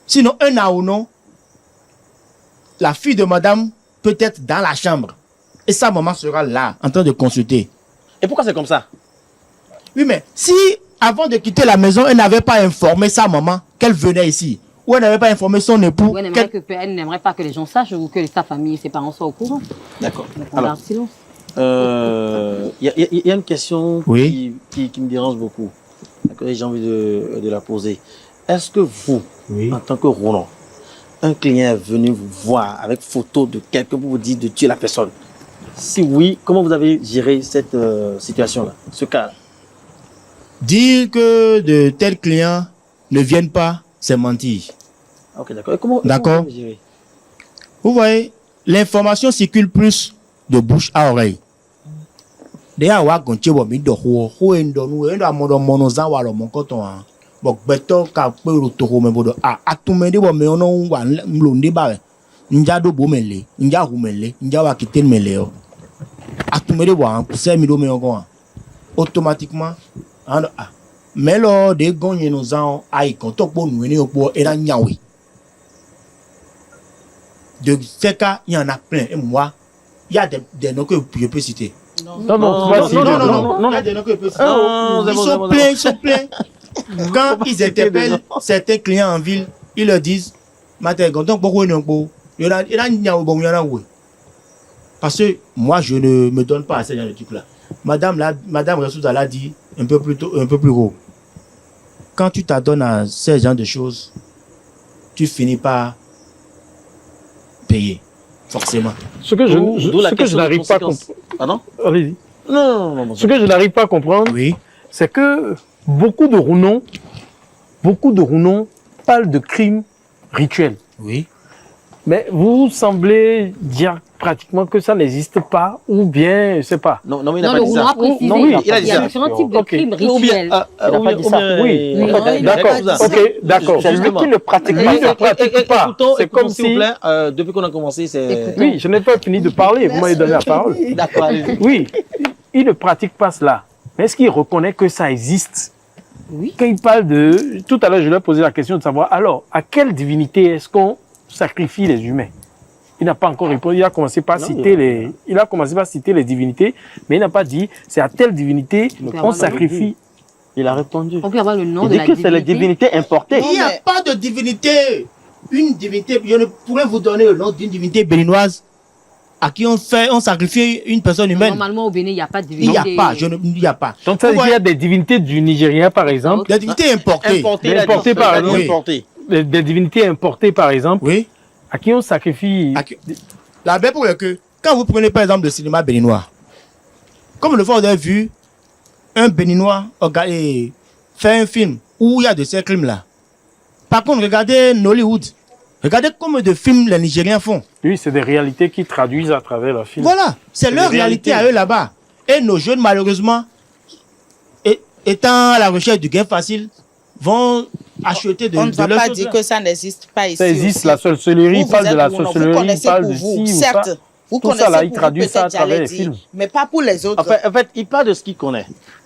Sinon, un Aounon, la fille de madame peut être dans la chambre. Et sa maman sera là, en train de consulter. Et pourquoi c'est comme ça? Oui, mais si, avant de quitter la maison, elle n'avait pas informé sa maman qu'elle venait ici, ou elle n'avait pas informé son époux. Ou elle n'aimerait pas que les gens sachent ou que sa famille et ses parents soient au courant. D'accord. Donc on Alors, garde silence. il y a une question Oui. qui me dérange beaucoup. D'accord, et j'ai envie de la poser. Est-ce que vous, en tant que Roland, un client est venu vous voir avec photo de quelqu'un pour vous dire de tuer la personne? Si oui, comment vous avez géré cette situation-là, ce cas-là? Dire que de tels clients ne viennent pas, c'est mentir. Ok, d'accord. Et comment D'accord. vous avez géré? Vous voyez, l'information circule plus de bouche à oreille. D'ailleurs, on continue à me dire bon, beto ka pe rotoro me bodo atumende bo me ono wa mlonde ba nja do bo mele nja humele nja wa kiten mele o atumende bo an se mi do me ogo automatiquement and melo de gonye no zan ai kon to po nu ni opo era nyawe de ces cas il y en a plein et moi il y a des noms que je peux citer Non, il y a des noms que je peux citer ils sont pleins quand ils interpellent certains clients en ville, ils leur disent parce que moi je ne me donne pas à ce genre de trucs là. Madame Ressouza l'a dit un peu plus haut. Quand tu t'adonnes à ce genre de choses, tu finis par payer forcément. Ce que je n'arrive pas à comprendre. Pardon? Allez-y. Non. Ce que je n'arrive pas à comprendre, c'est que beaucoup de Rounons parlent de crimes rituels. Oui. Mais vous semblez dire pratiquement que ça n'existe pas, ou bien, je sais pas. Non, mais il n'a Non, pas le dit Roulon ça. a précisé. Non, oui, il a dit y a ça. différents types de Ok. crimes Ou bien, rituels. il n'a pas dit ça. Oui, d'accord. Ok, d'accord. C'est lui qui le pratique pas. Ne pratique pas. C'est comme s'il vous si... plaît, depuis qu'on a commencé, c'est... Oui, je n'ai pas fini de parler, vous m'avez donné la parole. D'accord, allez-y. Oui, il ne pratique pas cela. Mais est-ce qu'il reconnaît que ça existe? Oui. Quand il parle de... Tout à l'heure, je lui ai posé la question de savoir, alors, à quelle divinité est-ce qu'on sacrifie les humains? Il n'a pas encore répondu. Il a commencé par citer les divinités, mais il n'a pas dit c'est à telle divinité qu'on sacrifie. Il a répondu. On peut avoir le nom Il de dit la que c'est les divinités importées. Il n'y a pas de divinité. Une divinité, je ne pourrais vous donner le nom d'une divinité béninoise à qui on sacrifie une personne humaine. Normalement, au Bénin, il n'y a pas de Il n'y divinité. a pas, il n'y a pas. Donc ça veut dire qu'il y a des divinités du Nigérien, par exemple. Des divinités importées. Importé par exemple. exemple. Des divinités importées, par exemple. Oui. À qui on sacrifie. La bête pour que, quand vous prenez par exemple le cinéma béninois, comme le fois vous avez vu un béninois faire un film où il y a de ces crimes-là. Par contre, regardez Nollywood. Regardez combien de films les Nigériens font. Oui, c'est des réalités qui traduisent à travers leur film. Voilà, c'est leur réalité à eux là-bas. Et nos jeunes, malheureusement, étant à la recherche du gain facile, vont acheter de On ne va pas choses dire là. que ça n'existe pas ici. Ça existe, aussi. la sorcellerie, il Vous, parle vous de la êtes pour nous, sorcellerie, vous il connaissez parle pour de vous, ci ou certes. ça. Vous Tout connaissez ça là, pour il vous, traduit ça à peut-être, travers les j'allais dire, films. mais pas pour les autres. En fait, il parle de ce qu'il connaît.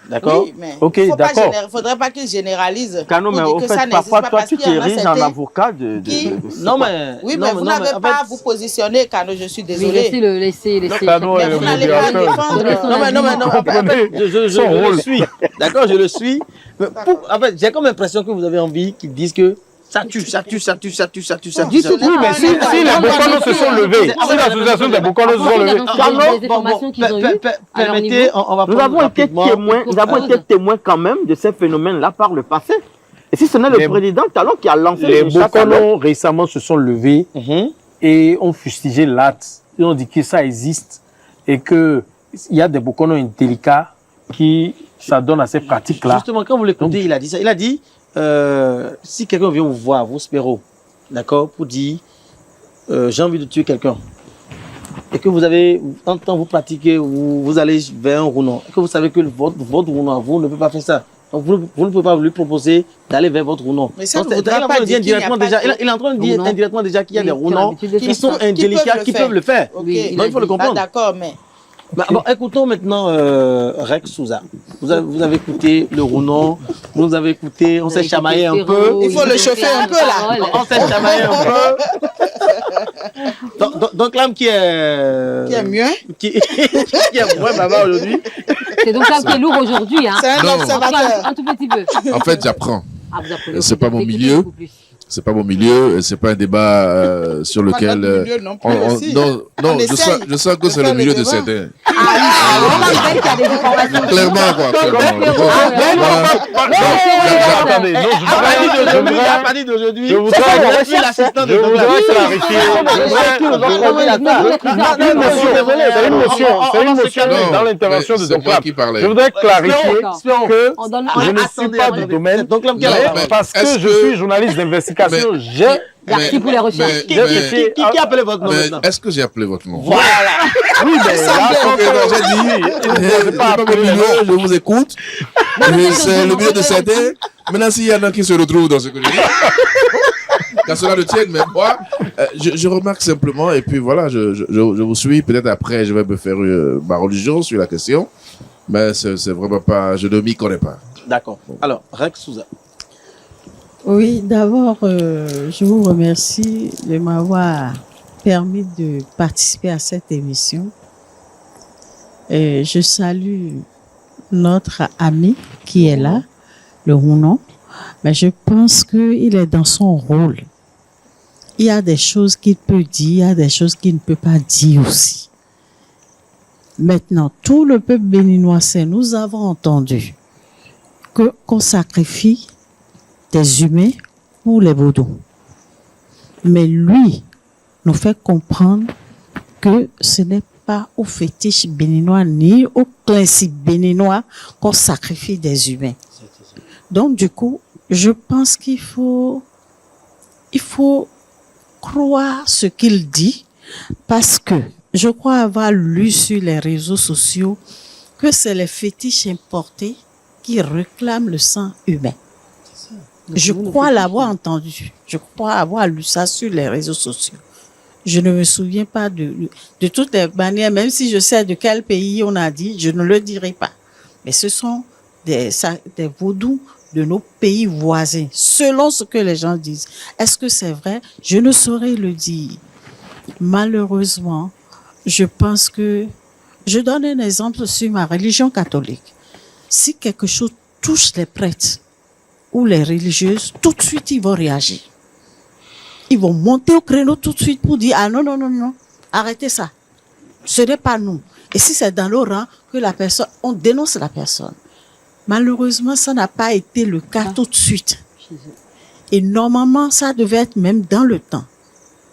D'accord? Oui, mais Ok, il d'accord. ne faudrait pas qu'il généralise. Cano, mais pour au dire que ça fait, n'existe parfois, pas, toi, parce tu qu'il y en a t'ériges en certains avocat qui- Non, mais... Oui, non, mais vous non, n'avez en pas à fait, vous positionner, Cano, je suis Oui, désolée. laissez. Cano est Mais le vous n'allez pas le modérateur. défendre. Non, mais en fait, je Son le rôle. suis. D'accord, je le suis. Mais en fait, j'ai comme l'impression que vous avez envie qu'ils disent que ça tue. Du tout. Oui, mais si les Bokonos se sont levés, si l'association des Bokonos se sont levés, Les informations qu'ils ont eues. Permettez, on va Nous prendre avons été rapidement. témoins, quand même de ces phénomènes-là par le passé. Et si ce n'est le Les- président Talon qui a lancé les une chasse à l'homme, Bokonos récemment se sont levés Mhm. et ont fustigé l'acte. Ils ont dit que ça existe et qu'il y a des Bokonos indélicats qui s'adonnent à ces pratiques-là. Justement, quand vous l'écoutez, il a dit ça. Il a dit, si quelqu'un vient vous voir, vous spéro, d'accord, pour dire, j'ai envie de tuer quelqu'un, et que vous avez, en temps vous pratiquez, vous allez vers un rounon, et que vous savez que votre rounon à vous ne peut pas faire ça. Donc vous ne pouvez pas lui proposer d'aller vers votre rounon. Mais ça Donc, ne il est voudra en pas train de dire dire qu'il n'y a indirectement pas déjà, de- il est en train de dire Rounon. indirectement déjà qu'il y a des Oui, rounons qui ont l'habitude de qui faire sont ça. indélicats, qui peuvent le faire. Ok. Oui, Donc il faut le Ah, comprendre. d'accord, mais Bah, bon, écoutons maintenant Rex Souza. Vous avez écouté le rounon, vous nous avez écouté, on s'est chamaillé un peu. Il faut le chauffer un peu, là. On s'est chamaillé un peu. Donc l'âme qui est... qui est mieux. Qui est moins baba aujourd'hui. C'est donc ça qui est lourd aujourd'hui. Hein. C'est un Non. Un observateur. tout petit peu. En fait, j'apprends. Ah, vous apprenez. C'est pas mon Vous écoutez milieu. beaucoup plus. C'est pas mon milieu, c'est pas un débat sur lequel non, je sens que c'est le milieu de certains. Clairement, Clairement, quoi. Attendez, non, je pas dit d'aujourd'hui. je voudrais l'assistant de c'est une motion dans l'intervention de c'est moi Donclap. qui parlais. Je voudrais clarifier que on donne je ne suis pas du domaine, mais parce que je suis journaliste d'investigation, j'ai l'article pour les recherches. Qui a appelé votre nom maintenant? Est-ce que j'ai appelé votre nom? Voilà. oui, mais là, J'ai dit, pas mon milieu, je vous écoute. C'est le milieu de certains. Maintenant, s'il y en a qui se retrouvent dans ce que je dis, qu'à cela ne tienne, mais moi, je remarque simplement, et puis voilà, je vous suis. Peut-être après, je vais me faire ma religion sur la question, mais c'est vraiment pas, je ne m'y connais pas. D'accord. Alors, Rex Souza. Oui, d'abord, je vous remercie de m'avoir permis de participer à cette émission. Et je salue notre ami qui est là, le Rounon, mais je pense qu'il est dans son rôle. Il y a des choses qu'il peut dire, il y a des choses qu'il ne peut pas dire aussi. Maintenant, tout le peuple béninois sait, nous avons entendu qu'on sacrifie des humains pour les vaudous. Mais lui nous fait comprendre que ce n'est pas au fétiche béninois ni au principe béninois qu'on sacrifie des humains. Donc du coup, je pense qu'il faut croire ce qu'il dit, parce que je crois avoir lu sur les réseaux sociaux que c'est les fétiches importés qui réclament le sang humain. Je crois l'avoir entendu. Je crois avoir lu ça sur les réseaux sociaux. Je ne me souviens pas de toutes les manières, même si je sais de quel pays on a dit, je ne le dirai pas. Mais ce sont des vaudous de nos pays voisins, selon ce que les gens disent. Est-ce que c'est vrai? Je ne saurais le dire. Malheureusement, je pense que... Je donne un exemple sur ma religion catholique. Si quelque chose touche les prêtres ou les religieuses, tout de suite, ils vont réagir. Ils vont monter au créneau tout de suite pour dire « Ah non, non, non, non, arrêtez ça. Ce n'est pas nous. » Et si c'est dans leur rang que la personne, on dénonce la personne. Malheureusement, ça n'a pas été le cas tout de suite. Et normalement, ça devait être même dans le temps.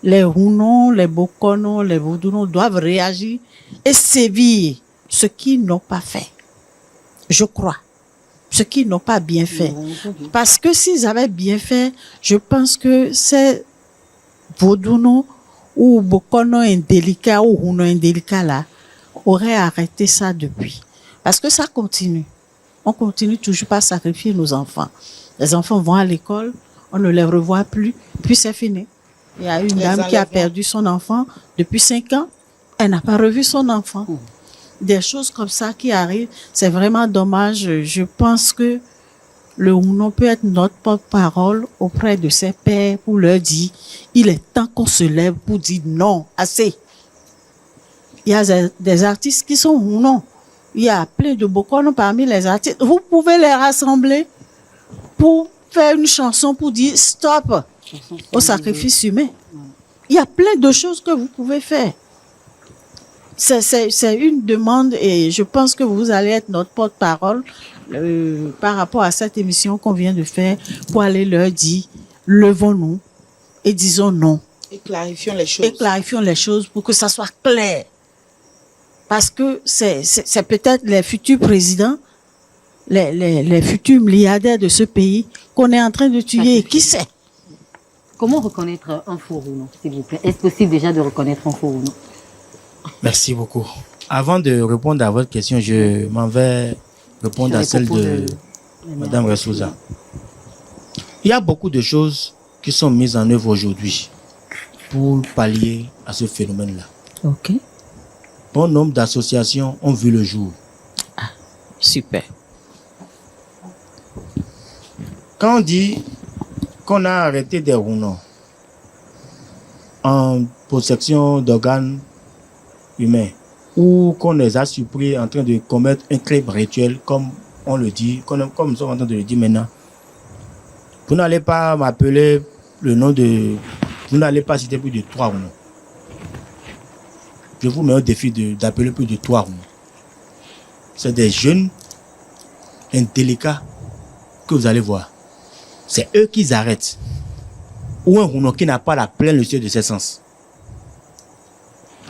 Les Rounons, les Bokonos, les Voudounos doivent réagir et sévir ce qu'ils n'ont pas fait. Je crois. Ce qu'ils n'ont pas bien fait. Parce que s'ils avaient bien fait, je pense que ces Vaudounos ou Bokonos indélicats ou Rounos indélicats là auraient arrêté ça depuis. Parce que ça continue. On continue toujours pas à sacrifier nos enfants. Les enfants vont à l'école, on ne les revoit plus, puis c'est fini. Il y a une dame qui a perdu son enfant depuis 5 ans, elle n'a pas revu son enfant. Des choses comme ça qui arrivent, c'est vraiment dommage. Je pense que le Rounon peut être notre porte-parole auprès de ses pères pour leur dire, il est temps qu'on se lève pour dire non, assez. Il y a des artistes qui sont Rounon. Il y a plein de Bokonos parmi les artistes. Vous pouvez les rassembler pour faire une chanson pour dire stop au sacrifice humain. Il y a plein de choses que vous pouvez faire. C'est une demande et je pense que vous allez être notre porte-parole par rapport à cette émission qu'on vient de faire pour aller leur dire levons-nous et disons non. Et clarifions les choses. Et clarifions les choses pour que ça soit clair. Parce que c'est peut-être les futurs présidents, les futurs milliardaires de ce pays qu'on est en train de tuer. Qui sait? Comment reconnaître un faux Rounon, s'il vous plaît? Est-ce possible déjà de reconnaître un faux Rounon? Merci beaucoup. Avant de répondre à votre question, je m'en vais répondre à celle de Madame Ressouza. Il y a beaucoup de choses qui sont mises en œuvre aujourd'hui pour pallier à ce phénomène-là. Ok. Bon nombre d'associations ont vu le jour. Ah, super. Quand on dit qu'on a arrêté des Rounons en possession d'organes humains ou qu'on les a surpris en train de commettre un crime rituel, comme on le dit, comme nous sommes en train de le dire maintenant, vous n'allez pas m'appeler le nom de... Vous n'allez pas citer plus de 3 noms. Je vous mets au défi d'appeler plus de 3 noms. C'est des jeunes indélicats que vous allez voir. C'est eux qui arrêtent. Ou un rounon qui n'a pas la pleine lucidité de ses sens.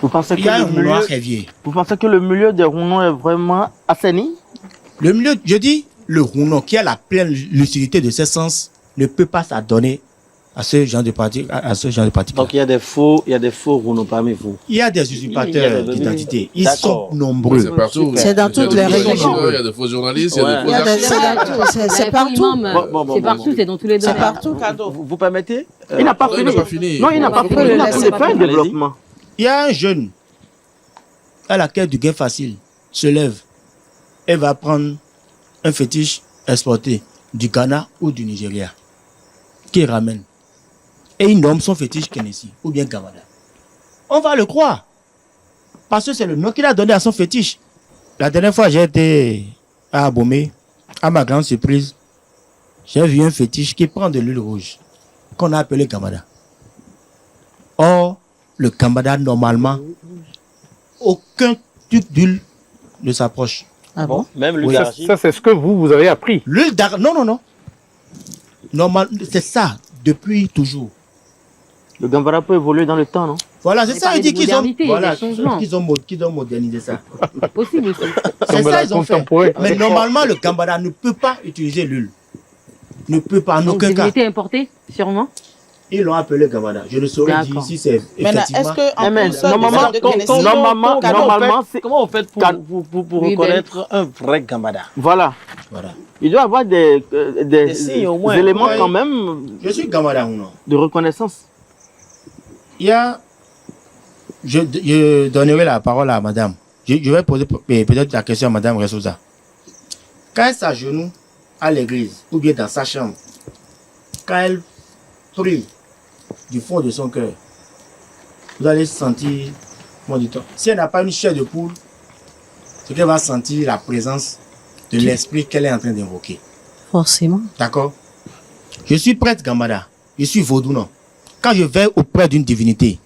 Vous pensez Il y a un rounon à Révier. Vous pensez que le milieu des rounons est vraiment assaini? Le milieu, je dis, le rounon qui a la pleine lucidité de ses sens ne peut pas s'adonner à ce genre de pratique. Donc il y a des faux rouleaux parmi vous. Il y a des usurpateurs d'identité. Ils sont nombreux. C'est partout. C'est dans toutes les religions. Il y a des faux journalistes, il y a des Il y a des- faux artistes. C'est partout. C'est partout, c'est dans tous les C'est domaines. partout. Vous permettez Il n'a pas Non, il fini. n'a pas fini. Non, il n'a pas Faut fini. pas Il n'a laisser pas un développement. Il y a un jeune à la quête du gain facile, se lève et va prendre un fétiche exporté du Ghana ou du Nigeria, qui ramène. Et il nomme son fétiche Kenessi ou bien Gamada. On va le croire. Parce que c'est le nom qu'il a donné à son fétiche. La dernière fois, j'ai été à Abomey. À ma grande surprise, j'ai vu un fétiche qui prend de l'huile rouge, qu'on a appelé Gamada. Or, le Gamada, normalement, aucun tube d'huile ne s'approche. Ah bon? Même le Oui. garagiste. Ça, c'est ce que vous avez appris. L'huile d'arachide, non. Normal, c'est ça, depuis toujours. Le Gambara peut évoluer dans le temps, non? Voilà, c'est Mais ça, parler il dit de qu'ils ont, modernité, voilà, des changements. qu'ils ont modernisé ça. Possible aussi. C'est Comme ça, la ils ont fait. contemporaine. Mais normalement, le Gambada ne peut pas utiliser l'huile. Ne peut pas, en Donc, aucun cas. divinité importée, sûrement. Ils l'ont appelé Gambada. Je ne saurais dire D'accord. si c'est Maintenant, effectivement... est-ce que en mais plus normalement, de quand- Kennedy, quand- normalement, c'est... Comment vous faites pour Oui, reconnaître un vrai Gambada? Voilà. Voilà. Il doit y avoir des signes, au moins. éléments Ouais. quand même Je suis Gambada ou non? de reconnaissance. Il y a... Je donnerai la parole à madame. Je vais poser peut-être la question à madame Ressouza. Quand elle s'agenouille à l'église ou bien dans sa chambre, quand elle prie du fond de son cœur, vous allez sentir, comment dit-on, si elle n'a pas une chair de poule, c'est qu'elle va sentir la présence de l'esprit qu'elle est en train d'invoquer. Forcément. D'accord? Je suis prêtre Gambada. Je suis vaudou, non. Quand je vais auprès d'une divinité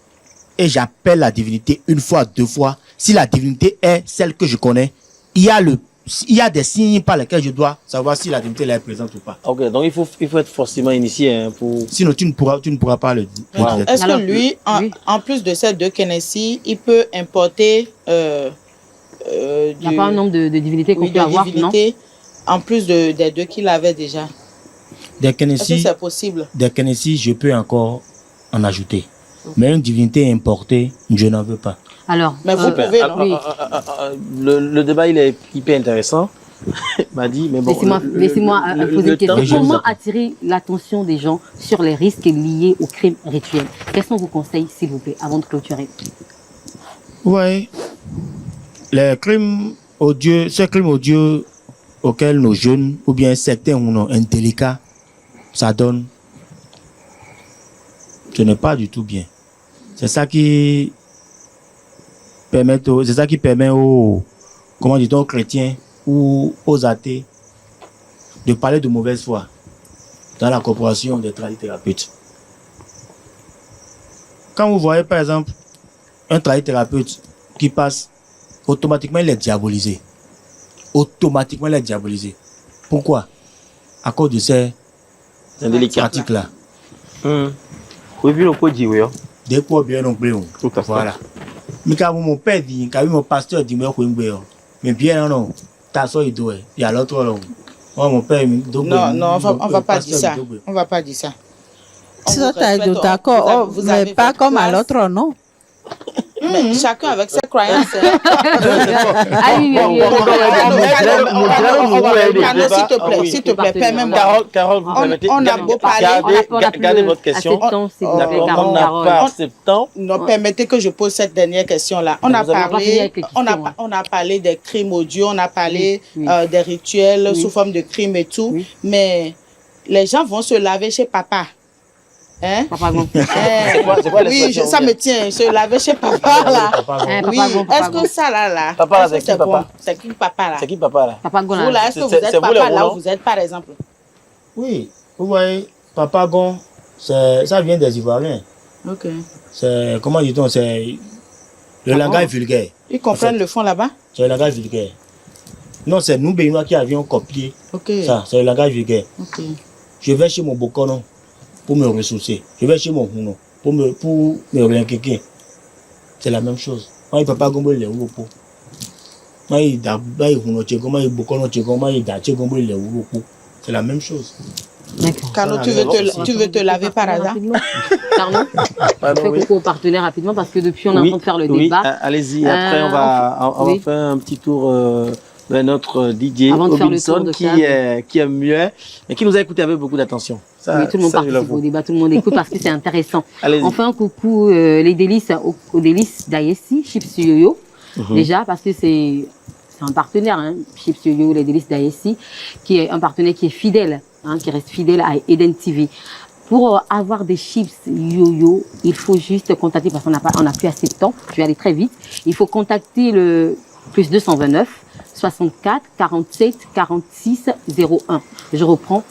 et j'appelle la divinité une fois, 2 fois, si la divinité est celle que je connais, il y a des signes par lesquels je dois savoir si la divinité est présente ou pas. Ok, donc il faut être forcément initié hein, pour... Sinon, tu ne pourras pas le dire. Wow. est-ce Alors, que lui, oui. en plus de celle de Kennedy, il peut importer Il n'y a pas un nombre de divinités qu'on oui, peut de avoir, non? divinités en plus des 2 qu'il avait déjà? Des Est-ce que Kenessi, c'est possible? je peux encore en ajouter. Mais une divinité importée, je n'en veux pas. Alors, Mais vous pouvez, non? oui. Le débat, il est hyper intéressant. Il m'a dit, mais bon... Laissez-moi poser une question. Oui, je vous Comment attends. attirer l'attention des gens sur les risques liés aux crimes rituels? Quels sont vos conseils, s'il vous plaît, avant de clôturer? Oui. Les crimes odieux, ces crimes odieux auxquels nos jeunes, ou bien certains ou non indélicats, s'adonnent, ce n'est pas du tout bien. C'est ça qui permet aux, comment dit-on, aux chrétiens ou aux athées de parler de mauvaise foi dans la corporation des tradithérapeutes. Quand vous voyez par exemple un tradithérapeute qui passe, automatiquement il est diabolisé. Automatiquement il est diabolisé. Pourquoi? À cause de ces pratiques-là. Oui, puis le code dit, oui. Des fois bien non plus. Tout à fait. Voilà. Mais quand mon père dit, quand mon pasteur dit, mais bien non, t'as ça il doit. Il y a l'autre là. Moi mon père Non, on va pas dire ça. On va pas dire ça. On Si vous tu as respecte, d'accord, vous avez- oh, vous mais avez pas votre comme à place. l'autre, non? Mais chacun avec ses croyances. Ah oui, oui, oui. Cano, s'il te plaît, permets-moi. Carole, vous permettez... on a beau parler, Gardez votre question. Assez de temps, s'il vous plaît, D'accord, Carole, on n'a Carole. pas assez de temps. Non, permettez que je pose cette dernière question-là. On a Vous allez pas finir parlé, avec les questions, hein. on a parlé des crimes odieux, on a parlé Oui, oui. des rituels Oui. sous forme de crimes et tout, Oui. mais les gens vont se laver chez papa. Hein? Papa Gon. Eh, c'est quoi oui, l'expression, ça me tient, se laver chez papa là. Hein, Oui, Papa Gon, Papa est-ce Gon. que ça là, Papa, là, est-ce que c'est qui, papa? bon? C'est qui papa là? C'est qui papa là? Papa Gon, Vous là, est-ce que vous C'est êtes vous, les papa là Roland? où vous êtes par exemple? Oui, vous voyez, Papa Gon, Ça vient des Ivoiriens. Ok. C'est, comment dit-on, c'est le langage vulgaire. Ils comprennent En fait, le fond là-bas? c'est le langage vulgaire. Non, c'est nous, Béninois, qui avions copié Ok. ça. C'est le langage vulgaire. Ok. Je vais chez mon Bokono pour me ressourcer. Je vais chez mon Huno pour me réinquiéter. C'est la même chose. Moi, il ne peut pas gomber les Ouropo. Moi, il Huno Tchégoma, il Bokono Tchégoma, il Dachégombo les Ouropo. C'est la même chose. D'accord. Carlo, tu veux te laver par hasard? Carlo, Pardon, fais oui. coucou aux partenaires rapidement parce que depuis on est en Oui, train de faire le oui, débat. allez-y. Après, on va oui. faire un petit tour vers notre DJ Avant de faire le tour Robinson de qui table. est muet, mais qui nous a écouté avec beaucoup d'attention. Ça, Oui, tout le monde ça, je participe l'avoue. au débat, tout le monde écoute parce que c'est intéressant. Allez-y. Enfin, coucou les délices aux délices d'Ayessi, Chips Yo-Yo. Déjà, parce que c'est un partenaire, hein, Chips Yo-Yo, les délices d'Ayessi, qui est un partenaire qui est fidèle, hein, qui reste fidèle à Eden TV. Pour avoir des chips Yo-Yo, il faut juste contacter, parce qu'on n'a plus assez de temps, je vais aller très vite. Il faut contacter le plus 229 64 47 46 01. Je reprends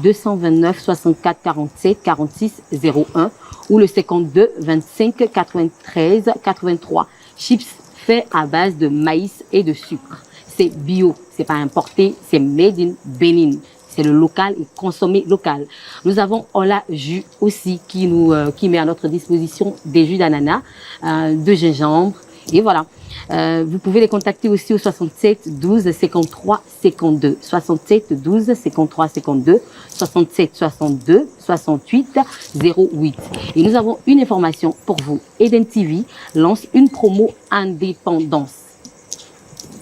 229 64 47 46 01 ou le 52 25 93 83. Chips fait à base de maïs et de sucre. C'est bio, c'est pas importé, c'est made in Benin. C'est le local et consommé local. Nous avons Ola Jus aussi qui met à notre disposition des jus d'ananas, de gingembre et voilà. Vous pouvez les contacter aussi au 67 12 53 52, 67 12 53 52, 67 62 68 08. Et nous avons une information pour vous. Eden TV lance une promo indépendance.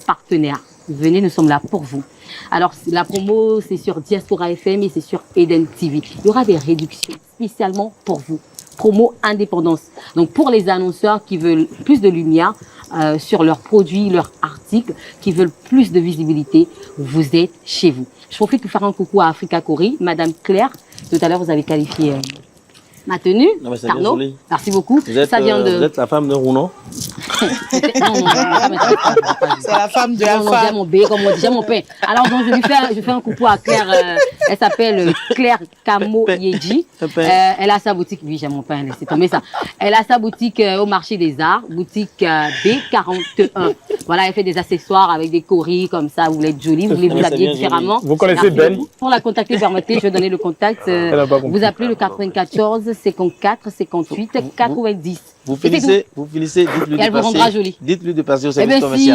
Partenaire, venez, nous sommes là pour vous. Alors, la promo, c'est sur Diaspora FM et c'est sur Eden TV. Il y aura des réductions spécialement pour vous. Promo indépendance. Donc, pour les annonceurs qui veulent plus de lumière sur leurs produits, leurs articles, qui veulent plus de visibilité, vous êtes chez vous. Je profite pour faire un coucou à Africa Corée. Madame Claire, tout à l'heure, vous avez qualifié ma tenue. Non, mais c'est Carlo, bien joli. merci beaucoup. Vous êtes, Ça vient de... vous êtes la femme de Rounon. Non, C'est la femme de non, Alpha. j'ai mon bébé, comme on dit, j'ai mon pain. Alors, donc, je fais un coucou à Claire. Elle s'appelle Claire Kamo Yeji. Elle a sa boutique. Oui, j'ai mon pain, laissez tomber ça. Elle a sa boutique au marché des arts, boutique B41. Voilà, elle fait des accessoires avec des coris comme ça. Vous voulez être jolie, vous voulez vous habiller différemment. Vous connaissez Merci Ben? beaucoup. Pour la contacter, permettez, je vais donner le contact. a pas compris. Vous appelez le 94 54 58 90. Vous finissez, dites-lui Et elle de vous rendra passer. jolie. Dites-lui de passer au Eh service bien, commercial. si